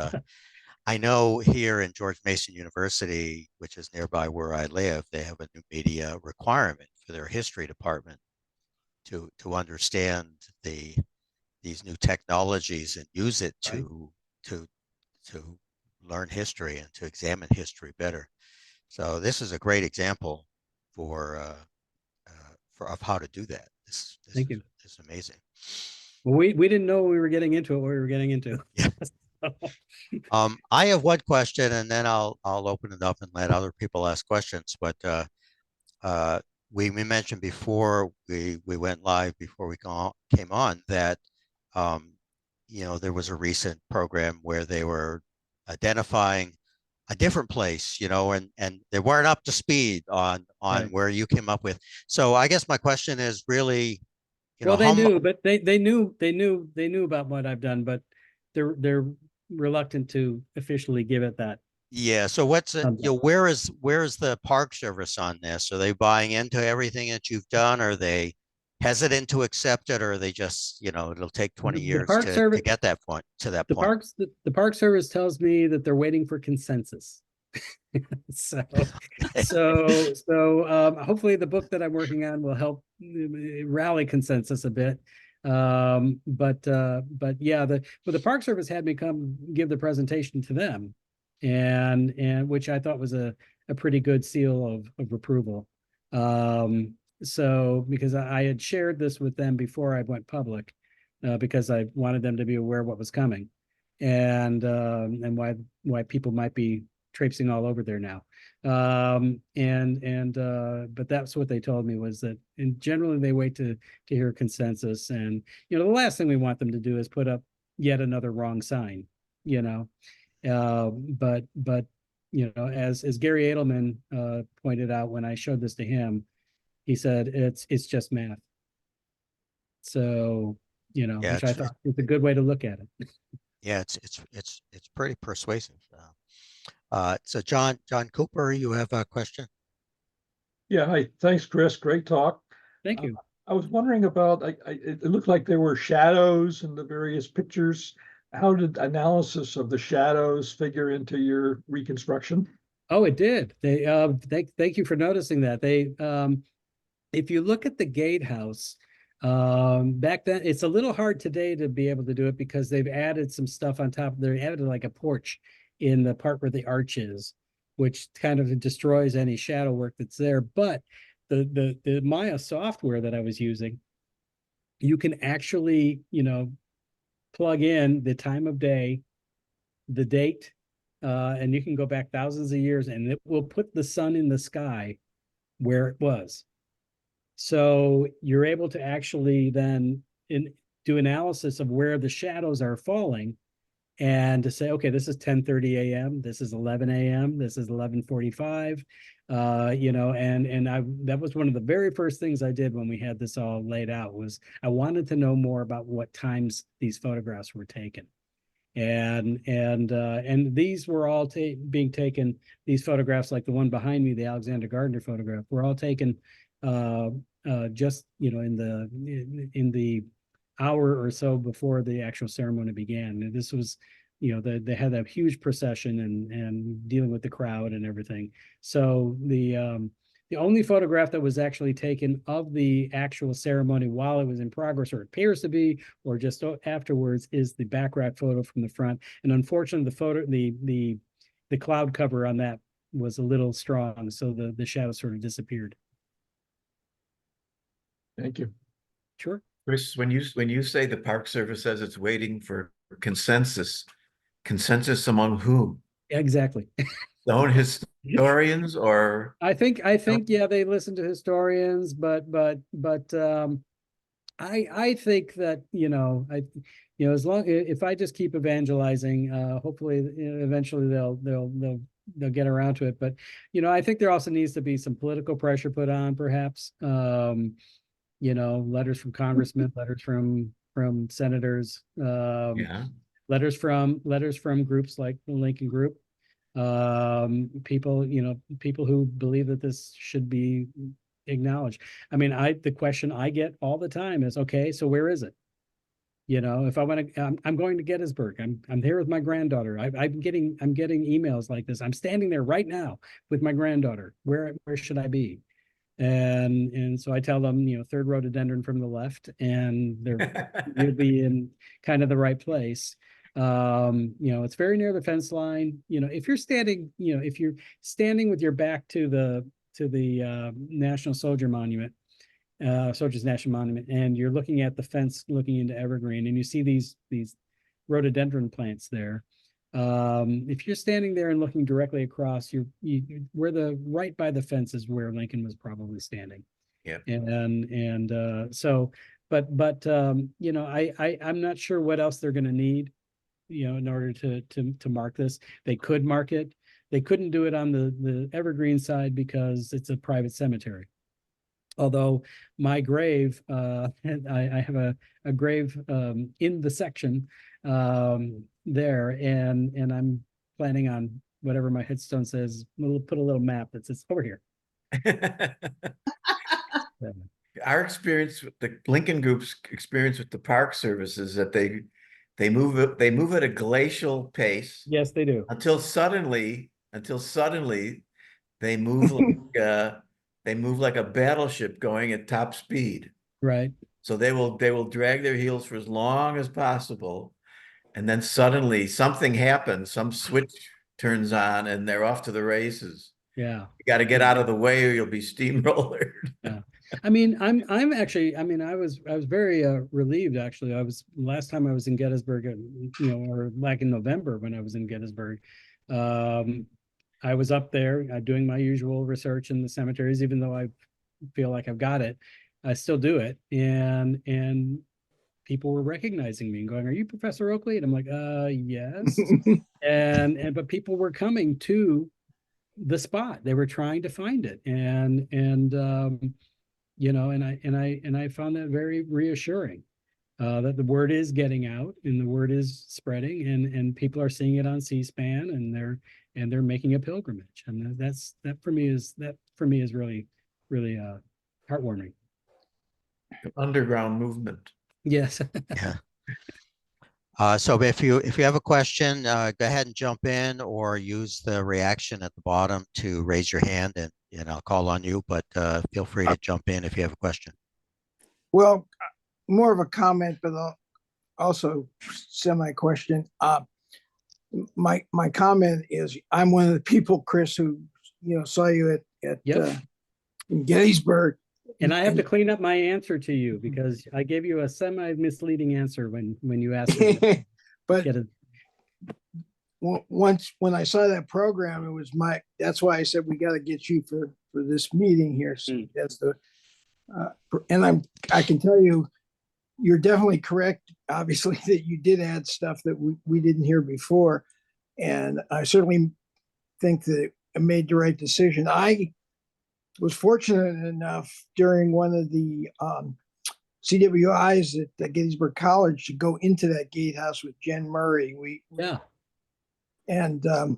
I know here in George Mason University, which is nearby where I live, they have a new media requirement for their history department to understand these new technologies and use it to learn history and to examine history better. So this is a great example for of how to do that. Thank you. This is amazing. Well, we didn't know we were getting into it, what we were getting into. Yeah. I have one question, and then I'll open it up and let other people ask questions. But we mentioned before we went live, before we came on, that you know, there was a recent program where they were identifying a different place, you know, and they weren't up to speed on Right. where you came up with. So I guess my question is really, you Well, know, they knew, but they knew about what I've done, but they're reluctant to officially give it that. yeah. So what's it, thumbs you know, up. where is the Park Service on this? Are they buying into everything that you've done? Are they hesitant to accept it, or are they just, you know, it'll take 20 The years Park Service, to get that point to that the point? the Park Service tells me that they're waiting for consensus. So, hopefully the book that I'm working on will help rally consensus a bit. But yeah, the Park Service had me come give the presentation to them, and which I thought was a pretty good seal of approval. So because I had shared this with them before I went public, because I wanted them to be aware of what was coming, and why people might be traipsing all over there now. But that's what they told me, was that generally they wait to hear consensus. And, you know, the last thing we want them to do is put up yet another wrong sign, you know. But you know, as Gary Edelman pointed out when I showed this to him, he said it's just math. So, you know, Yeah, which I thought was a good way to look at it. yeah, it's pretty persuasive. So John Cooper, you have a question? Yeah, hi. Thanks, Chris. Great talk. Thank you. I was wondering about, it looked like there were shadows in the various pictures. How did analysis of the shadows figure into your reconstruction? Oh, it did. Thank you for noticing that. If you look at the gatehouse, back then, it's a little hard today to be able to do it because they've added some stuff on top. They added like a porch in the part where the arch is, which kind of destroys any shadow work that's there. But the Maya software that I was using, you can actually, you know, plug in the time of day, the date, and you can go back thousands of years, and it will put the sun in the sky where it was. So you're able to actually then do analysis of where the shadows are falling, and to say, okay, this is 10:30 a.m., this is 11 a.m., this is 11:45, you know, and that was one of the very first things I did when we had this all laid out, was I wanted to know more about what times these photographs were taken. And these were all being taken, these photographs, like the one behind me, the Alexander Gardner photograph, were all taken just, you know, in the hour or so before the actual ceremony began. And this was they had that huge procession and dealing with the crowd and everything. So the only photograph that was actually taken of the actual ceremony while it was in progress, or appears to be, or just afterwards, is the background photo from the front. And unfortunately, the cloud cover on that was a little strong, so the shadow sort of disappeared. Thank you. Sure. Chris, when you say the Park Service says it's waiting for consensus among whom? Exactly. Own historians or? I think yeah, they listen to historians, but I think that as long, if I just keep evangelizing, hopefully eventually they'll get around to it. But I think there also needs to be some political pressure put on, perhaps. Letters from congressmen, letters from senators, Yeah. letters from groups like the Lincoln Group, people who believe that this should be acknowledged. I mean, the question I get all the time is, okay, so where is it? If I want to, I'm going to Gettysburg. I'm there with my granddaughter. I'm getting emails like this. I'm standing there right now with my granddaughter. Where should I be? And so I tell them, third rhododendron from the left, and you'll be in kind of the right place. It's very near the fence line. If you're standing with your back to the National Soldier Monument, Soldiers National Monument, and you're looking at the fence looking into Evergreen, and you see these rhododendron plants there. If you're standing there and looking directly across, where right by the fence is where Lincoln was probably standing. Yeah. I'm not sure what else they're going to need, in order to mark this. They could mark it. They couldn't do it on the Evergreen side because it's a private cemetery. Although my grave, I have a grave in the section there, and I'm planning on, whatever my headstone says, we'll put a little map that says over here. Our experience with the Lincoln Group's experience with the Park Service is that they move at a glacial pace. Yes, they do. Until suddenly they move like a battleship going at top speed. Right. So they will drag their heels for as long as possible, and then suddenly something happens, some switch turns on, and they're off to the races. Yeah. You got to get out of the way or you'll be steamrollered. Yeah. I mean, I'm actually, I was very relieved, actually. Last time I was in Gettysburg, or back in November when I was in Gettysburg, I was up there doing my usual research in the cemeteries. Even though I feel like I've got it, I still do it. And people were recognizing me and going, "Are you Professor Oakley?" And I'm like, yes. But people were coming to the spot. They were trying to find it. And I found that very reassuring, that the word is getting out and the word is spreading, and people are seeing it on C-SPAN, and they're making a pilgrimage. And that for me is really, really heartwarming. Underground movement. Yes. Yeah. So if you have a question, go ahead and jump in, or use the reaction at the bottom to raise your hand, and I'll call on you. But feel free to jump in if you have a question. Well, more of a comment, but also semi-question. My comment is, I'm one of the people, Chris, who saw you at Yep. in Gettysburg. And I have to clean up my answer to you because I gave you a semi-misleading answer when you asked me. But once when I saw that program, it was that's why I said we got to get you for this meeting here. So that's and I can tell you, you're definitely correct, obviously, that you did add stuff that we didn't hear before. And I certainly think that I made the right decision. I was fortunate enough during one of the CWIs at Gettysburg College to go into that gatehouse with Jen Murray. And the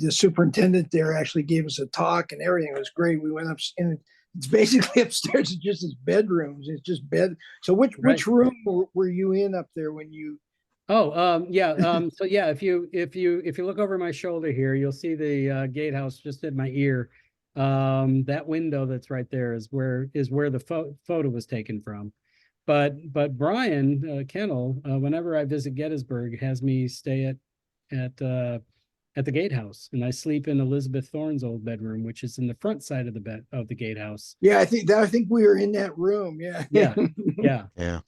superintendent there actually gave us a talk, and everything was great. We went up, and it's basically upstairs. It's just his bedrooms. It's just bed. So which room were you in up there when you? Oh, yeah. So yeah, if you look over my shoulder here, you'll see the gatehouse just at my ear. That window that's right there is where the photo was taken from. But Brian Kennel, whenever I visit Gettysburg, has me stay at the gatehouse, and I sleep in Elizabeth Thorne's old bedroom, which is in the front side of the bed of the gatehouse. Yeah, I think we were in that room. Yeah. Yeah, yeah. Yeah.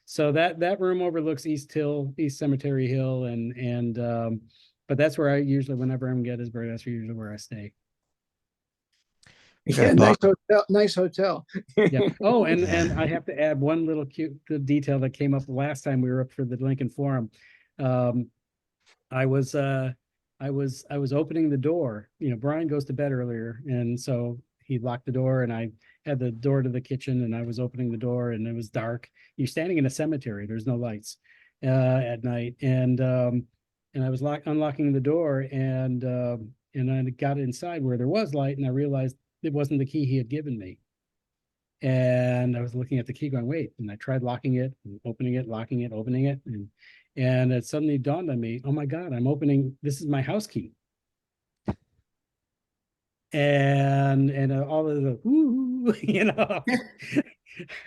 So that room overlooks East Cemetery Hill, and but that's where I usually, whenever I'm in Gettysburg, that's usually where I stay. Yeah, nice hotel. Nice hotel. Yeah. Oh, and I have to add one little cute detail that came up last time we were up for the Lincoln Forum. I was opening the door. You know, Brian goes to bed earlier, and so he locked the door, and I had the door to the kitchen, and I was opening the door, and it was dark. You're standing in a cemetery. There's no lights at night, and I was unlocking the door, and I got inside where there was light, and I realized it wasn't the key he had given me. And I was looking at the key going, wait, and I tried locking it, and opening it, locking it, opening it. And it suddenly dawned on me, oh my God, this is my house key. And all of the, ooh, you know.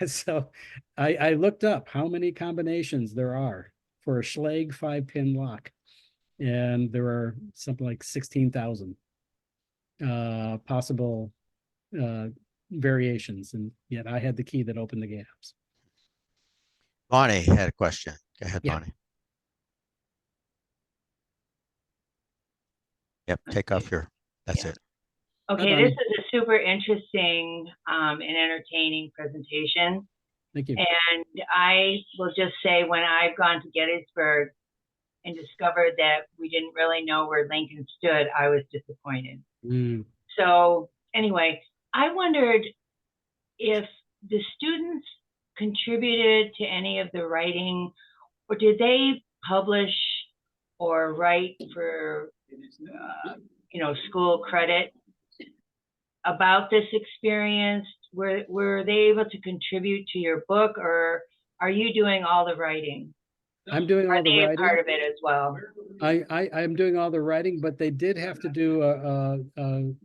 So I looked up how many combinations there are for a Schlage 5-pin lock. And there are something like 16,000 possible variations, and yet I had the key that opened the gatehouse. Bonnie had a question. Go ahead, Yeah. Bonnie. Yep, take off your, that's Yeah. it. Okay, Hi, this Bonnie. is a super interesting and entertaining presentation. Thank you. And I will just say, when I've gone to Gettysburg and discovered that we didn't really know where Lincoln stood, I was disappointed. Mm. So anyway, I wondered if the students contributed to any of the writing, or did they publish or write for, school credit about this experience? Were they able to contribute to your book, or are you doing all the writing? I'm doing all Are the they a writing. part of it as well? I'm doing all the writing, but they did have to do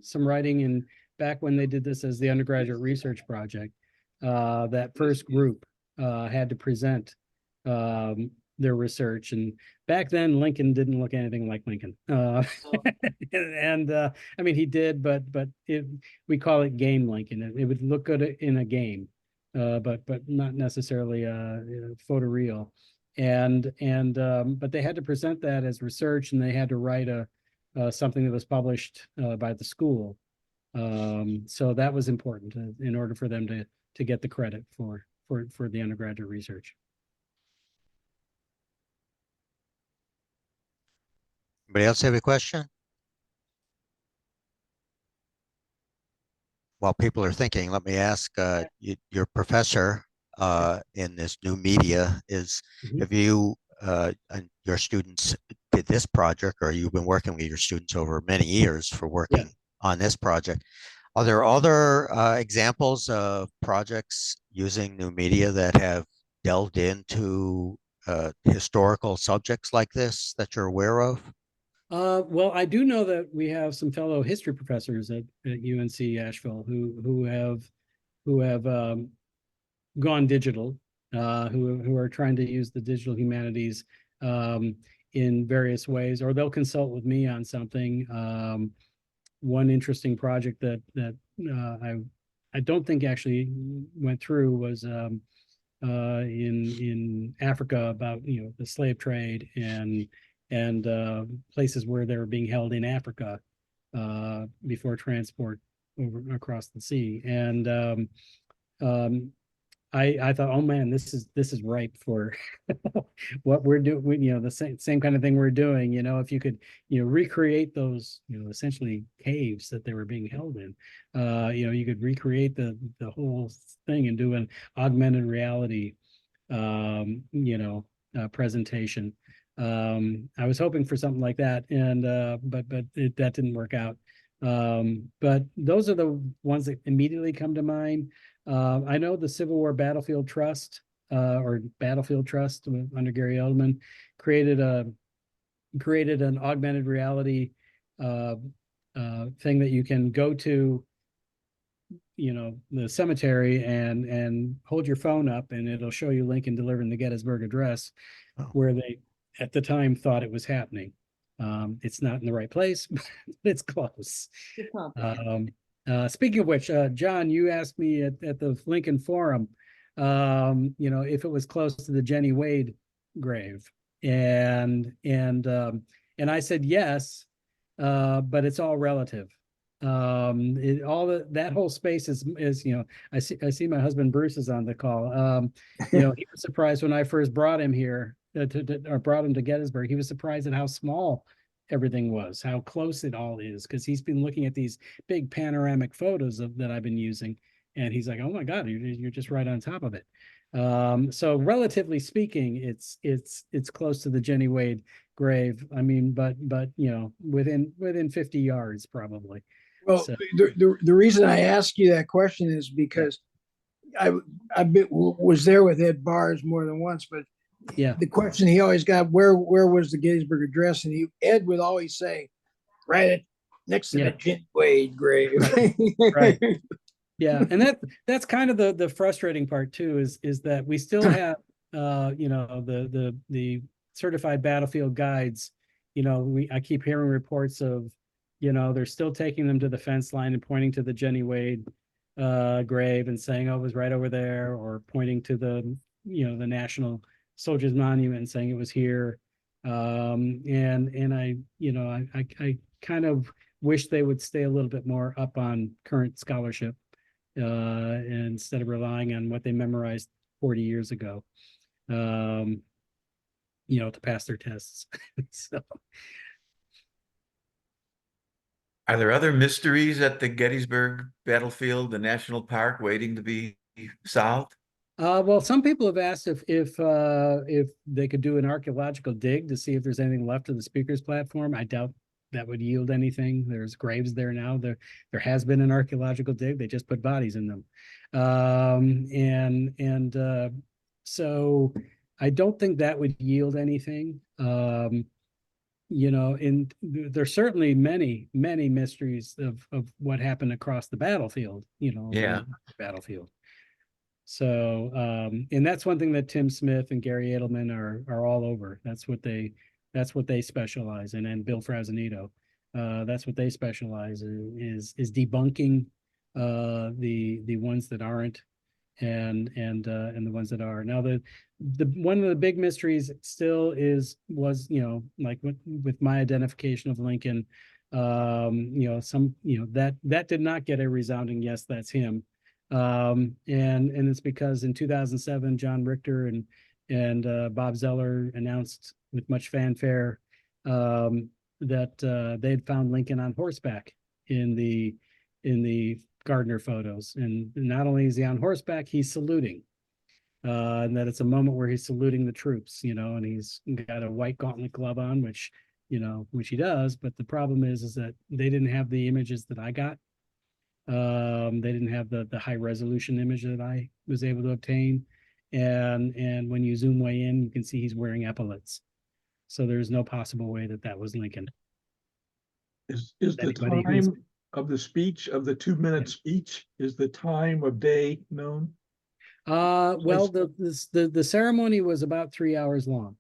some writing back when they did this as the undergraduate research project. That first group had to present their research, and back then Lincoln didn't look anything like Lincoln. And I mean, he did, but we call it game Lincoln. It would look good in a game, but not necessarily photoreal. But they had to present that as research, and they had to write something that was published by the school. So that was important in order for them to get the credit for the undergraduate research. Anybody else have a question? While people are thinking, let me ask, your professor in this new media have you and your students did this project, or you've been working with your students over many years for working on this project? Are there other examples of projects using new media that have delved into historical subjects like this that you're aware of? Well, I do know that we have some fellow history professors at UNC Asheville who have gone digital, who are trying to use the digital humanities in various ways, or they'll consult with me on something. One interesting project that I don't think actually went through was in Africa, about the slave trade and places where they were being held in Africa before transport across the sea. And I thought, oh man, this is ripe for what we're doing. The same kind of thing we're doing. If you could, recreate those, essentially caves that they were being held in. You could recreate the whole thing and do an augmented reality, presentation. I was hoping for something like that, and but that didn't work out. But those are the ones that immediately come to mind. I know the Civil War Battlefield Trust or Battlefield Trust under Gary Edelman, created an augmented reality thing that you can go to, the cemetery and hold your phone up, and it'll show you Lincoln delivering the Gettysburg Address, Oh. where they at the time thought it was happening. It's not in the right place, but it's close. Speaking of which, John, you asked me at the Lincoln Forum, if it was close to the Jenny Wade grave, and I said yes, but it's all relative. That whole space is I see my husband Bruce is on the call. He was surprised when I first brought him here or brought him to Gettysburg. He was surprised at how small everything was, how close it all is, because he's been looking at these big panoramic photos that I've been using, and he's like, "Oh my God, you're just right on top of it." So relatively speaking, it's close to the Jenny Wade grave. I mean, but within 50 yards probably. Well, So, the reason I ask you that question is because was there with Ed Bars more than once, but yeah, the question he always got, where was the Gettysburg Address? And Ed would always say, right next to the Jenny Wade grave. Right. Yeah, and that's kind of the frustrating part too, is that we still have the certified battlefield guides. I keep hearing reports of, they're still taking them to the fence line and pointing to the Jenny Wade grave and saying, "Oh, it was right over there," or pointing to the National Soldiers Monument and saying it was here. And I kind of wish they would stay a little bit more up on current scholarship, instead of relying on what they memorized 40 years ago, to pass their tests. So. Are there other mysteries at the Gettysburg battlefield, the national park, waiting to be solved? Well, some people have asked if they could do an archaeological dig to see if there's anything left of the speaker's platform. I doubt that would yield anything. There's graves there now. There has been an archaeological dig. They just put bodies in them, so I don't think that would yield anything. And there's certainly many mysteries of what happened across the battlefield. Battlefield. So, and that's one thing that Tim Smith and Gary Edelman are all over. That's what they specialize in, and Bill Frazanito. That's what they specialize in, is debunking the ones that aren't, and the ones that are. Now, the one of the big mysteries still was like with my identification of Lincoln, that did not get a resounding yes, that's him. And it's because in 2007, John Richter and Bob Zeller announced with much fanfare that they had found Lincoln on horseback in the Gardner photos. And not only is he on horseback, he's saluting. And that it's a moment where he's saluting the troops, and he's got a white gauntlet glove on, which he does. But the problem is that they didn't have the images that I got. They didn't have the high resolution image that I was able to obtain. And when you zoom way in, you can see he's wearing epaulets. So there's no possible way that was Lincoln. Is the time of the speech, of the 2-minute speech, is the time of day known? Well, the ceremony was about 3 hours long.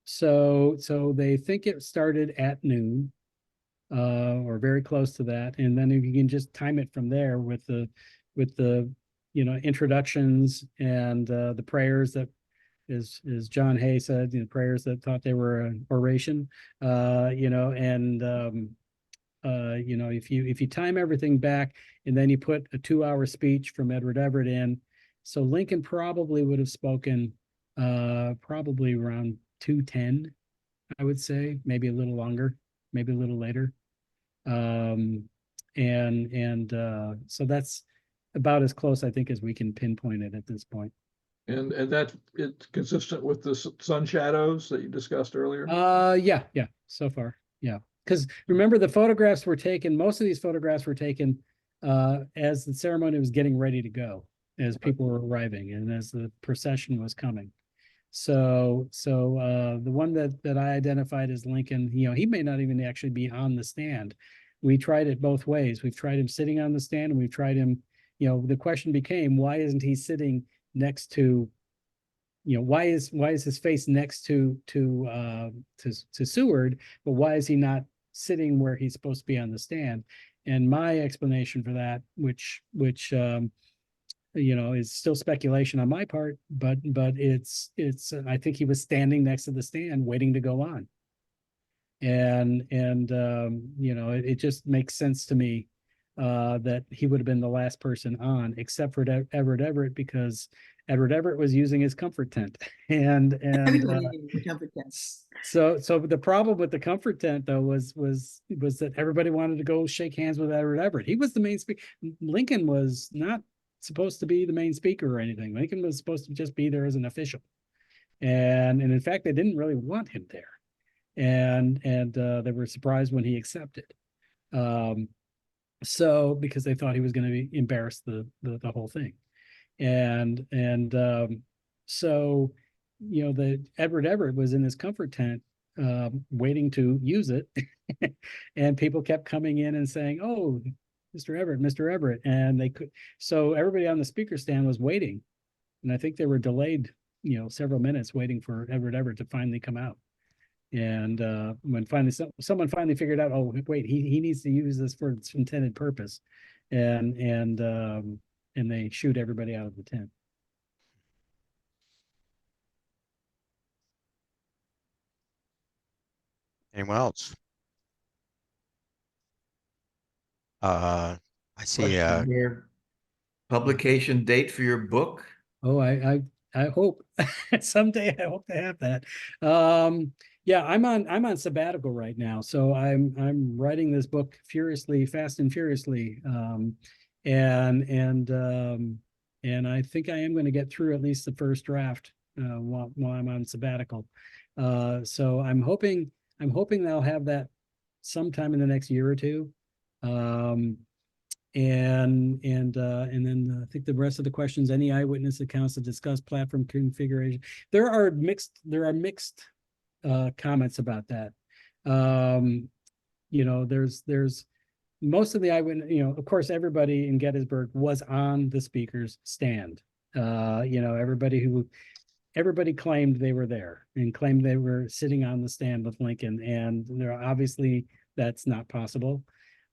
So they think it started at noon, or very close to that, and then you can just time it from there with the introductions and the prayers that, as John Hay said, prayers that thought they were an oration, if you time everything back and then you put a 2-hour speech from Edward Everett in, so Lincoln probably would have spoken probably around 2:10, I would say, maybe a little longer, maybe a little later. So that's about as close, I think, as we can pinpoint it at this point. And that it's consistent with the sun shadows that you discussed earlier? Yeah, so far. Yeah. Because remember, the photographs were taken, most of these photographs were taken as the ceremony was getting ready to go. as people were arriving and as the procession was coming. So the one that I identified as Lincoln, he may not even actually be on the stand. We tried it both ways. We've tried him sitting on the stand, and we've tried him, the question became, why isn't he sitting next to, why is his face next to Seward, but why is he not sitting where he's supposed to be on the stand? And my explanation for that, which is still speculation on my part, but it's I think he was standing next to the stand waiting to go on. And it just makes sense to me that he would have been the last person on, except for Everett, because Edward Everett was using his comfort tent. And so the problem with the comfort tent, though, was that everybody wanted to go shake hands with Edward Everett. He was the main speaker. Lincoln was not supposed to be the main speaker or anything. Lincoln was supposed to just be there as an official. And in fact, they didn't really want him there. And they were surprised when he accepted. So because they thought he was going to embarrass the whole thing. So the Edward Everett was in his comfort tent waiting to use it. And people kept coming in and saying, "Oh, Mr. Everett," and they could. So everybody on the speaker stand was waiting, and I think they were delayed, several minutes waiting for Edward Everett to finally come out. And when finally someone finally figured out, oh wait, he needs to use this for its intended purpose, and they shoot everybody out of the tent. Anyone else? I see. Question here. Publication date for your book? Oh, I hope someday I hope to have that. Yeah, I'm on sabbatical right now, so I'm writing this book fast and furiously, and I think I am going to get through at least the first draft while I'm on sabbatical. So I'm hoping that I'll have that sometime in the next year or two. And then I think the rest of the questions, any eyewitness accounts to discuss platform configuration. There are mixed comments about that. There's most of the eyewitness, of course, everybody in Gettysburg was on the speaker's stand. Everybody claimed they were there and claimed they were sitting on the stand with Lincoln, and obviously that's not possible.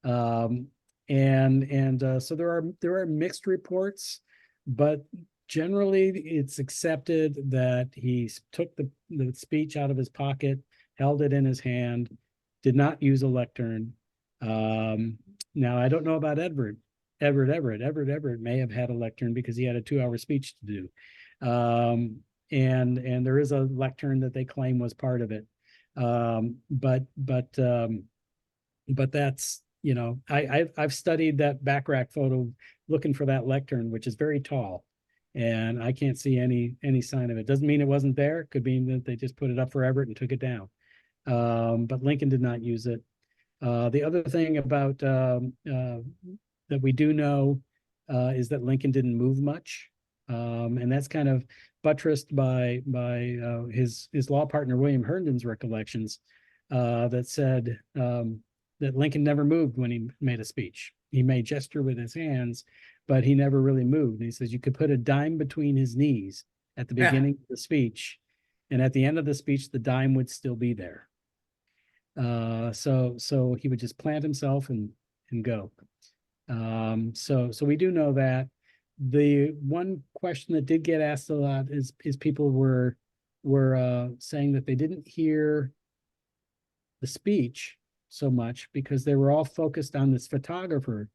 So there are mixed reports, but generally it's accepted that he took the speech out of his pocket, held it in his hand, did not use a lectern. Now I don't know about Everett. Everett may have had a lectern because he had a 2-hour speech to do. And there is a lectern that they claim was part of it. But that's, I've studied that back rack photo looking for that lectern, which is very tall, and I can't see any sign of it. Doesn't mean it wasn't there. Could mean that they just put it up for Everett and took it down. But Lincoln did not use it. The other thing about that we do know is that Lincoln didn't move much, and that's kind of buttressed by his law partner William Herndon's recollections that said that Lincoln never moved when he made a speech. He may gesture with his hands, but he never really moved. And he says you could put a dime between his knees at the beginning of the speech, and at the end of the speech, the dime would still be there. So he would just plant himself and go. So we do know that. The one question that did get asked a lot is people were saying that they didn't hear the speech so much because they were all focused on this photographer,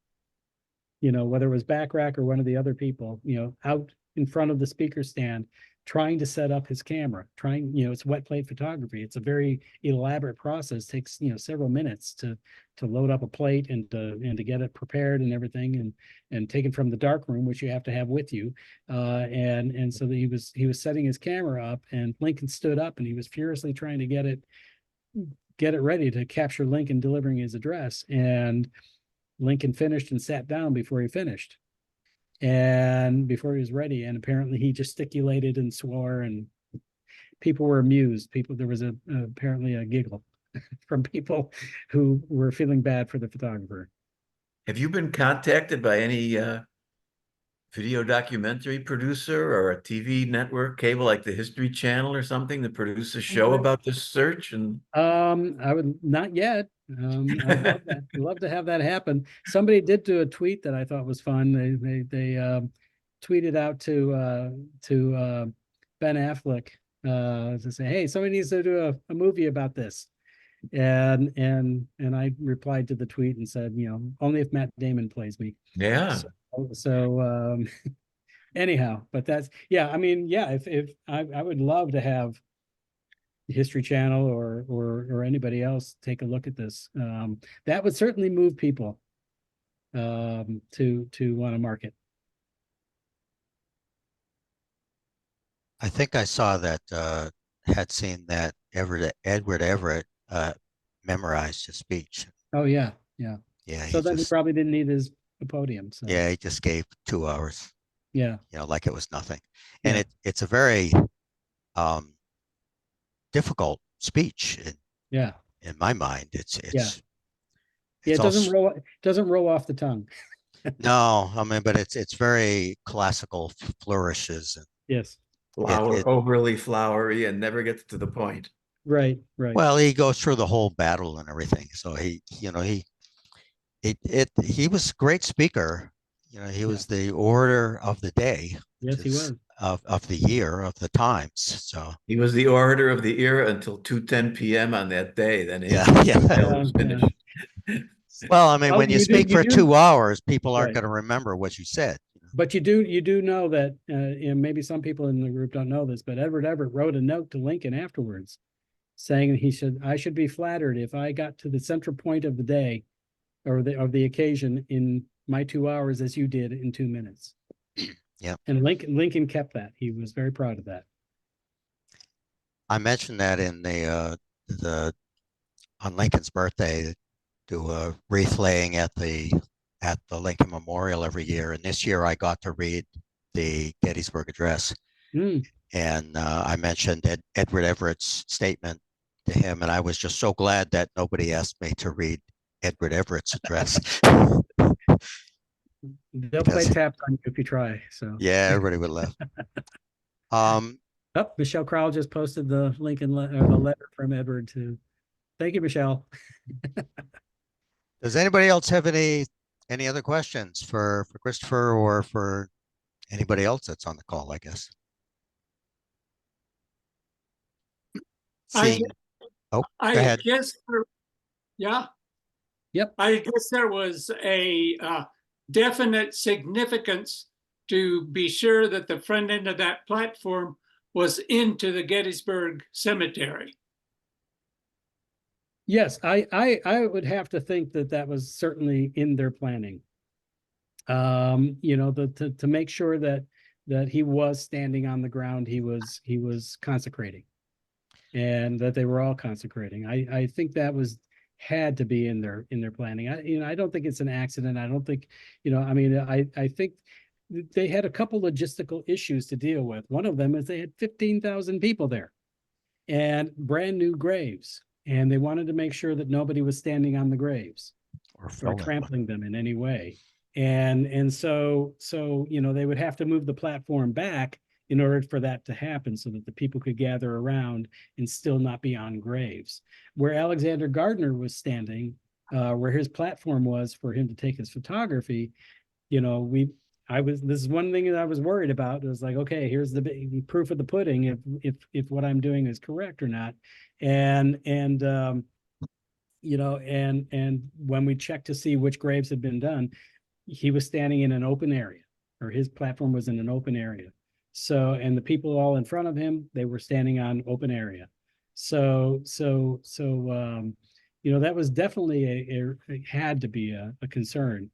whether it was Backrack or one of the other people, out in front of the speaker stand, trying to set up his camera, it's wet plate photography. It's a very elaborate process, takes, several minutes to load up a plate and to get it prepared and everything and taken from the dark room, which you have to have with you. And so that he was setting his camera up, and Lincoln stood up and he was furiously trying to get it ready to capture Lincoln delivering his address. And Lincoln finished and sat down before he finished. and before he was ready, and apparently he gesticulated and swore, and people were amused. There was apparently a giggle from people who were feeling bad for the photographer. Have you been contacted by any video documentary producer or a TV network cable like the History Channel or something to produce a show about this search? And I would not yet. I would love to have that happen. Somebody did do a tweet that I thought was fun. They tweeted out to Ben Affleck to say, "Hey, somebody needs to do a movie about this." And I replied to the tweet and said, only if Matt Damon plays me. yeah, So anyhow, but that's, yeah, I mean, yeah, if I would love to have History Channel or anybody else take a look at this. That would certainly move people to want to market. I think I saw that had seen that Edward Everett memorized his speech. Oh yeah. Yeah, So then he probably didn't need his podium. So yeah, he just gave 2 hours, yeah. like it was nothing. And Yeah. it's a very difficult speech Yeah. in my mind. It's It also, doesn't roll off the tongue. no, I mean, but it's very classical flourishes. And Yes. overly flowery and never gets to the point. Right. well, he goes through the whole battle and everything. So he was a great speaker. He was the orator of the day. Yes, he was. Of the year, of the times. So He was the orator of the era until 2:10 p.m. on that day. Then yeah. was finished. Well, I mean, Well, when you you speak for 2 hours, people aren't Right. going to remember what you said. But you do know that, and maybe some people in the group don't know this, but Edward Everett wrote a note to Lincoln afterwards saying I should be flattered if I got to the central point of the day or of the occasion in my 2 hours as you did in 2 minutes. Yeah. And Lincoln kept that. He was very proud of that. I mentioned that in the on Lincoln's birthday, do a wreath laying at the Lincoln Memorial every year, and this year I got to read the Gettysburg Address, and I mentioned Edward Everett's statement to him, and I was just so glad that nobody asked me to read Edward Everett's address. They'll play taps on you if you try. So yeah, everybody would laugh. Michelle Crowell just posted the Lincoln the letter from Edward to. Thank you, Michelle. Does anybody else have any other questions for Christopher or for anybody else that's on the call? I guess. I go ahead. guess yeah. Yep. I guess there was a definite significance to be sure that the front end of that platform was into the Gettysburg Cemetery. Yes, I would have to think that was certainly in their planning. To make sure that he was standing on the ground he was consecrating, and that they were all consecrating. I think that had to be in their planning. I don't think it's an accident. I don't think, I think they had a couple logistical issues to deal with. One of them is they had 15,000 people there and brand new graves. And they wanted to make sure that nobody was standing on the graves or trampling them in any way. And so they would have to move the platform back in order for that to happen so that the people could gather around and still not be on graves. Where Alexander Gardner was standing, where his platform was for him to take his photography, this is one thing that I was worried about. It was like, okay, here's the proof of the pudding if what I'm doing is correct or not. And when we checked to see which graves had been done, he was standing in an open area, or his platform was in an open area. So, and the people all in front of him, they were standing on open area. So that was definitely it had to be a concern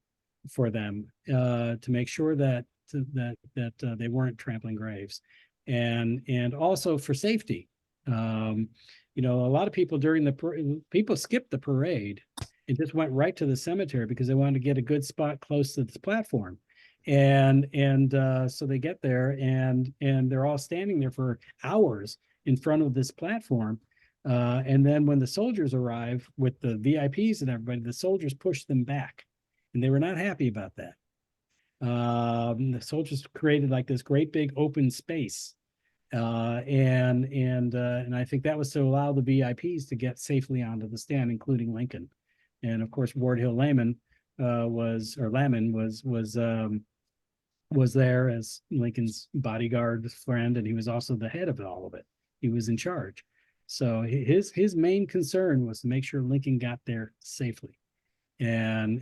for them to make sure that they weren't trampling graves, and also for safety. A lot of people people skipped the parade and just went right to the cemetery because they wanted to get a good spot close to this platform. So they get there, and they're all standing there for hours in front of this platform. And then when the soldiers arrive with the VIPs and everybody, the soldiers push them back, and they were not happy about that. The soldiers created like this great big open space, and I think that was to allow the VIPs to get safely onto the stand, including Lincoln. And of course, Ward Hill Lamon was there as Lincoln's bodyguard friend, and he was also the head of all of it. He was in charge. So his main concern was to make sure Lincoln got there safely and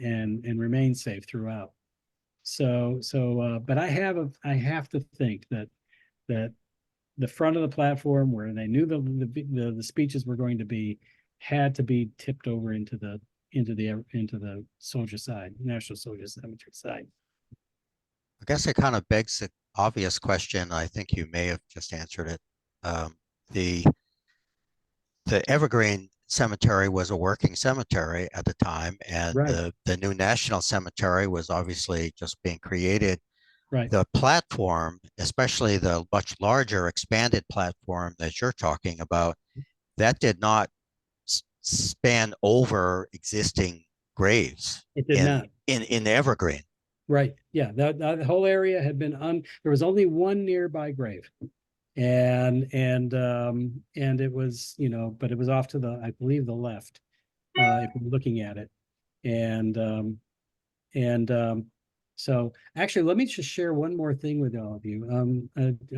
remained safe throughout. But I have to think that the front of the platform where they knew the speeches were going to be had to be tipped over into the soldier side, National Soldier Cemetery side. I guess it kind of begs the obvious question. I think you may have just answered it. The Evergreen Cemetery was a working cemetery at the time, and Right. the new National Cemetery was obviously just being created. Right. The platform, especially the much larger expanded platform that you're talking about, that did not span over existing graves It did not. in Evergreen. Right. Yeah. That whole area had been there was only one nearby grave. And it was, but it was off to the, I believe, the left, if you're looking at it. So actually, let me just share one more thing with all of you. I'm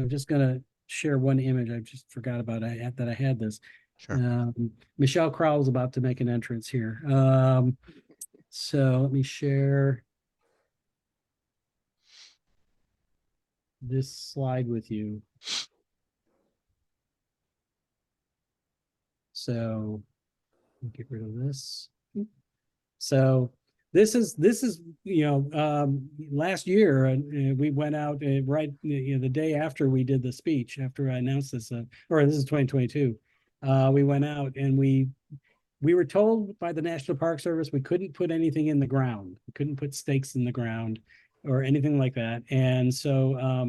just gonna share one image. I just forgot about that I had this. Sure. Michelle Crowell is about to make an entrance here. So let me share this slide with you. So get rid of this. So this is last year we went out right the day after we did the speech, after I announced this, or this is 2022. We went out and we were told by the National Park Service we couldn't put anything in the ground. We couldn't put stakes in the ground or anything like that. And so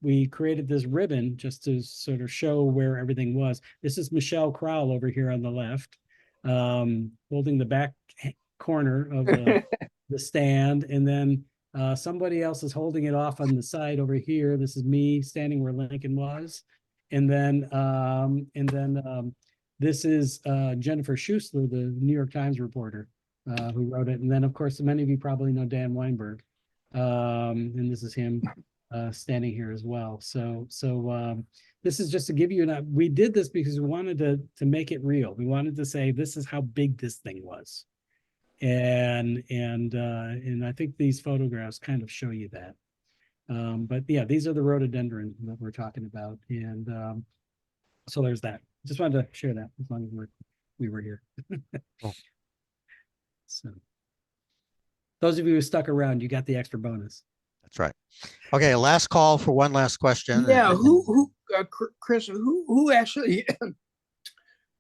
we created this ribbon just to sort of show where everything was. This is Michelle Crowell over here on the left, holding the back corner of the stand. And then somebody else is holding it off on the side over here. This is me standing where Lincoln was. And then this is Jennifer Schuessler, the New York Times reporter who wrote it. And then, of course, many of you probably know Dan Weinberg. And this is him standing here as well. So this is just to give you we did this because we wanted to make it real. We wanted to say this is how big this thing was. And I think these photographs kind of show you that. But yeah, these are the rhododendron that we're talking about. And so there's that. Just wanted to share that as long as we were here. Cool. So those of you who stuck around, you got the extra bonus. That's right. Okay, last call for one last question. Yeah, Chris, who actually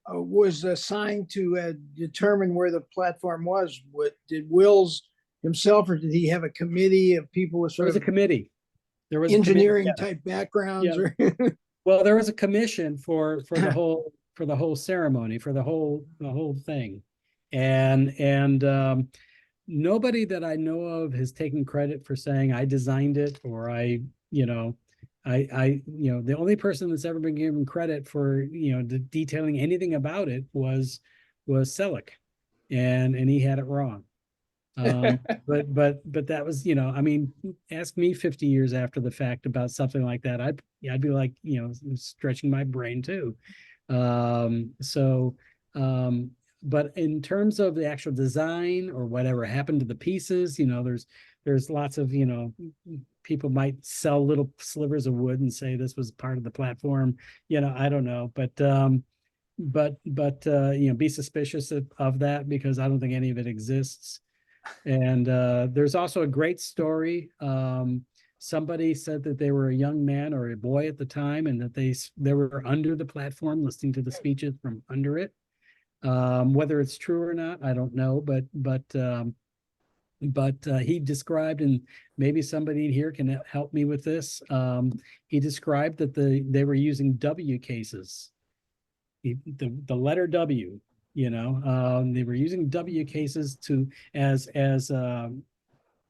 was assigned to determine where the platform was? Did Wills himself, or did he have a committee of people with There was a committee. There was engineering a committee, type backgrounds? Yeah. Well, there was a commission for the whole ceremony, for the whole thing, and nobody that I know of has taken credit for saying I designed it, or the only person that's ever been given credit for detailing anything about it was Selleck, and he had it wrong. But that was, I mean, ask me 50 years after the fact about something like that. I'd be like, stretching my brain too. But in terms of the actual design or whatever happened to the pieces, there's lots of, people might sell little slivers of wood and say this was part of the platform. I don't know, but be suspicious of that, because I don't think any of it exists. And there's also a great story. Somebody said that they were a young man or a boy at the time, and that they were under the platform listening to the speeches from under it. Whether it's true or not, I don't know, but but he described, and maybe somebody in here can help me with this. He described that they were using W cases, the letter W. They were using W cases as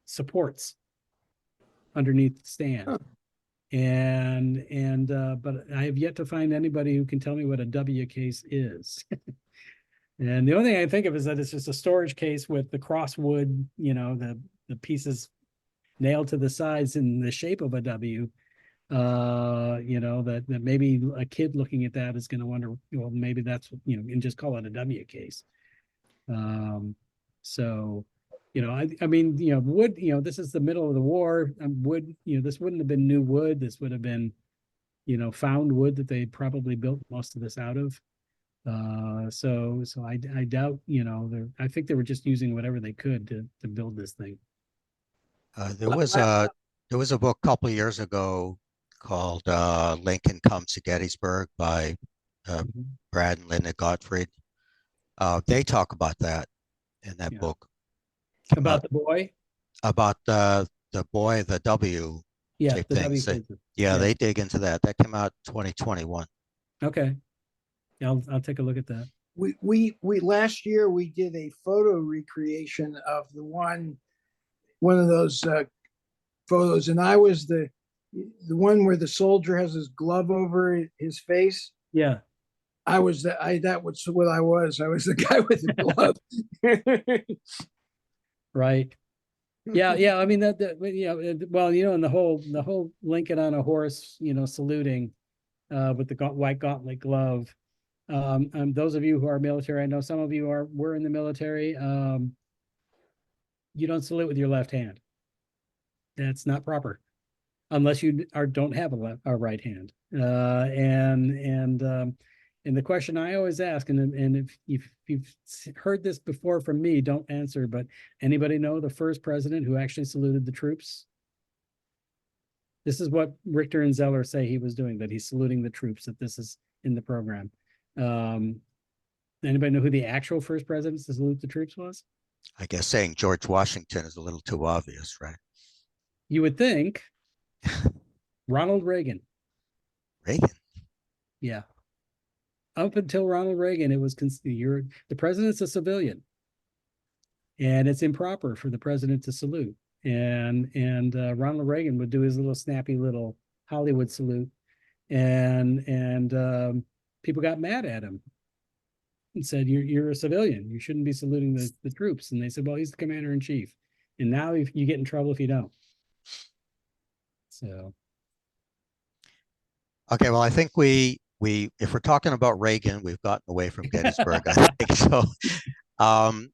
supports underneath the stand. Huh. But I have yet to find anybody who can tell me what a W case is. And the only thing I think of is that it's just a storage case with the crosswood, the pieces nailed to the sides in the shape of a W. That maybe a kid looking at that is going to wonder, well, maybe that's, and just call it a W case. So, I mean, wood, this is the middle of the war. Wood, this wouldn't have been new wood. This would have been, found wood that they probably built most of this out of. So I doubt, I think they were just using whatever they could to build this thing. There was a book a couple of years ago called Lincoln Comes to Gettysburg by Brad and Linda Gottfried. They talk about that in that Yeah. book. About the boy? About the boy, the W Yeah, type the W things. cases. Yeah, Yeah. they dig into that. That came out 2021. Okay. Yeah, I'll take a look at that. We last year we did a photo recreation of one of those photos, and I was the one where the soldier has his glove over his face. Yeah. That was what I was. I was the guy with the glove. Right. Yeah. I mean and the whole Lincoln on a horse, saluting with the white gauntlet glove. Those of you who are military, I know some of you were in the military. You don't salute with your left hand. That's not proper, unless you don't have a right hand. And the question I always ask, and if you've heard this before from me, don't answer, but anybody know the first president who actually saluted the troops? This is what Richter and Zeller say he was doing, that he's saluting the troops, that this is in the program. Anybody know who the actual first president to salute the troops was? I guess saying George Washington is a little too obvious, right? You would think Ronald Reagan. Reagan. Yeah. Up until Ronald Reagan, it was the president's a civilian, and it's improper for the president to salute. And Ronald Reagan would do his little snappy little Hollywood salute, and people got mad at him and said, "You're a civilian. You shouldn't be saluting the troops." And they said, "Well, he's the commander in chief, and now you get in trouble if you don't." So. Okay, well, I think if we're talking about Reagan, we've gotten away from Gettysburg, I think. So I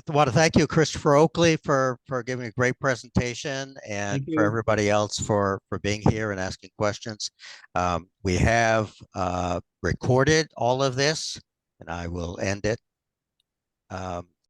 want to thank you, Christopher Oakley, for giving a great presentation, and for everybody else for being here and asking questions. We have recorded all of this, and I will end it.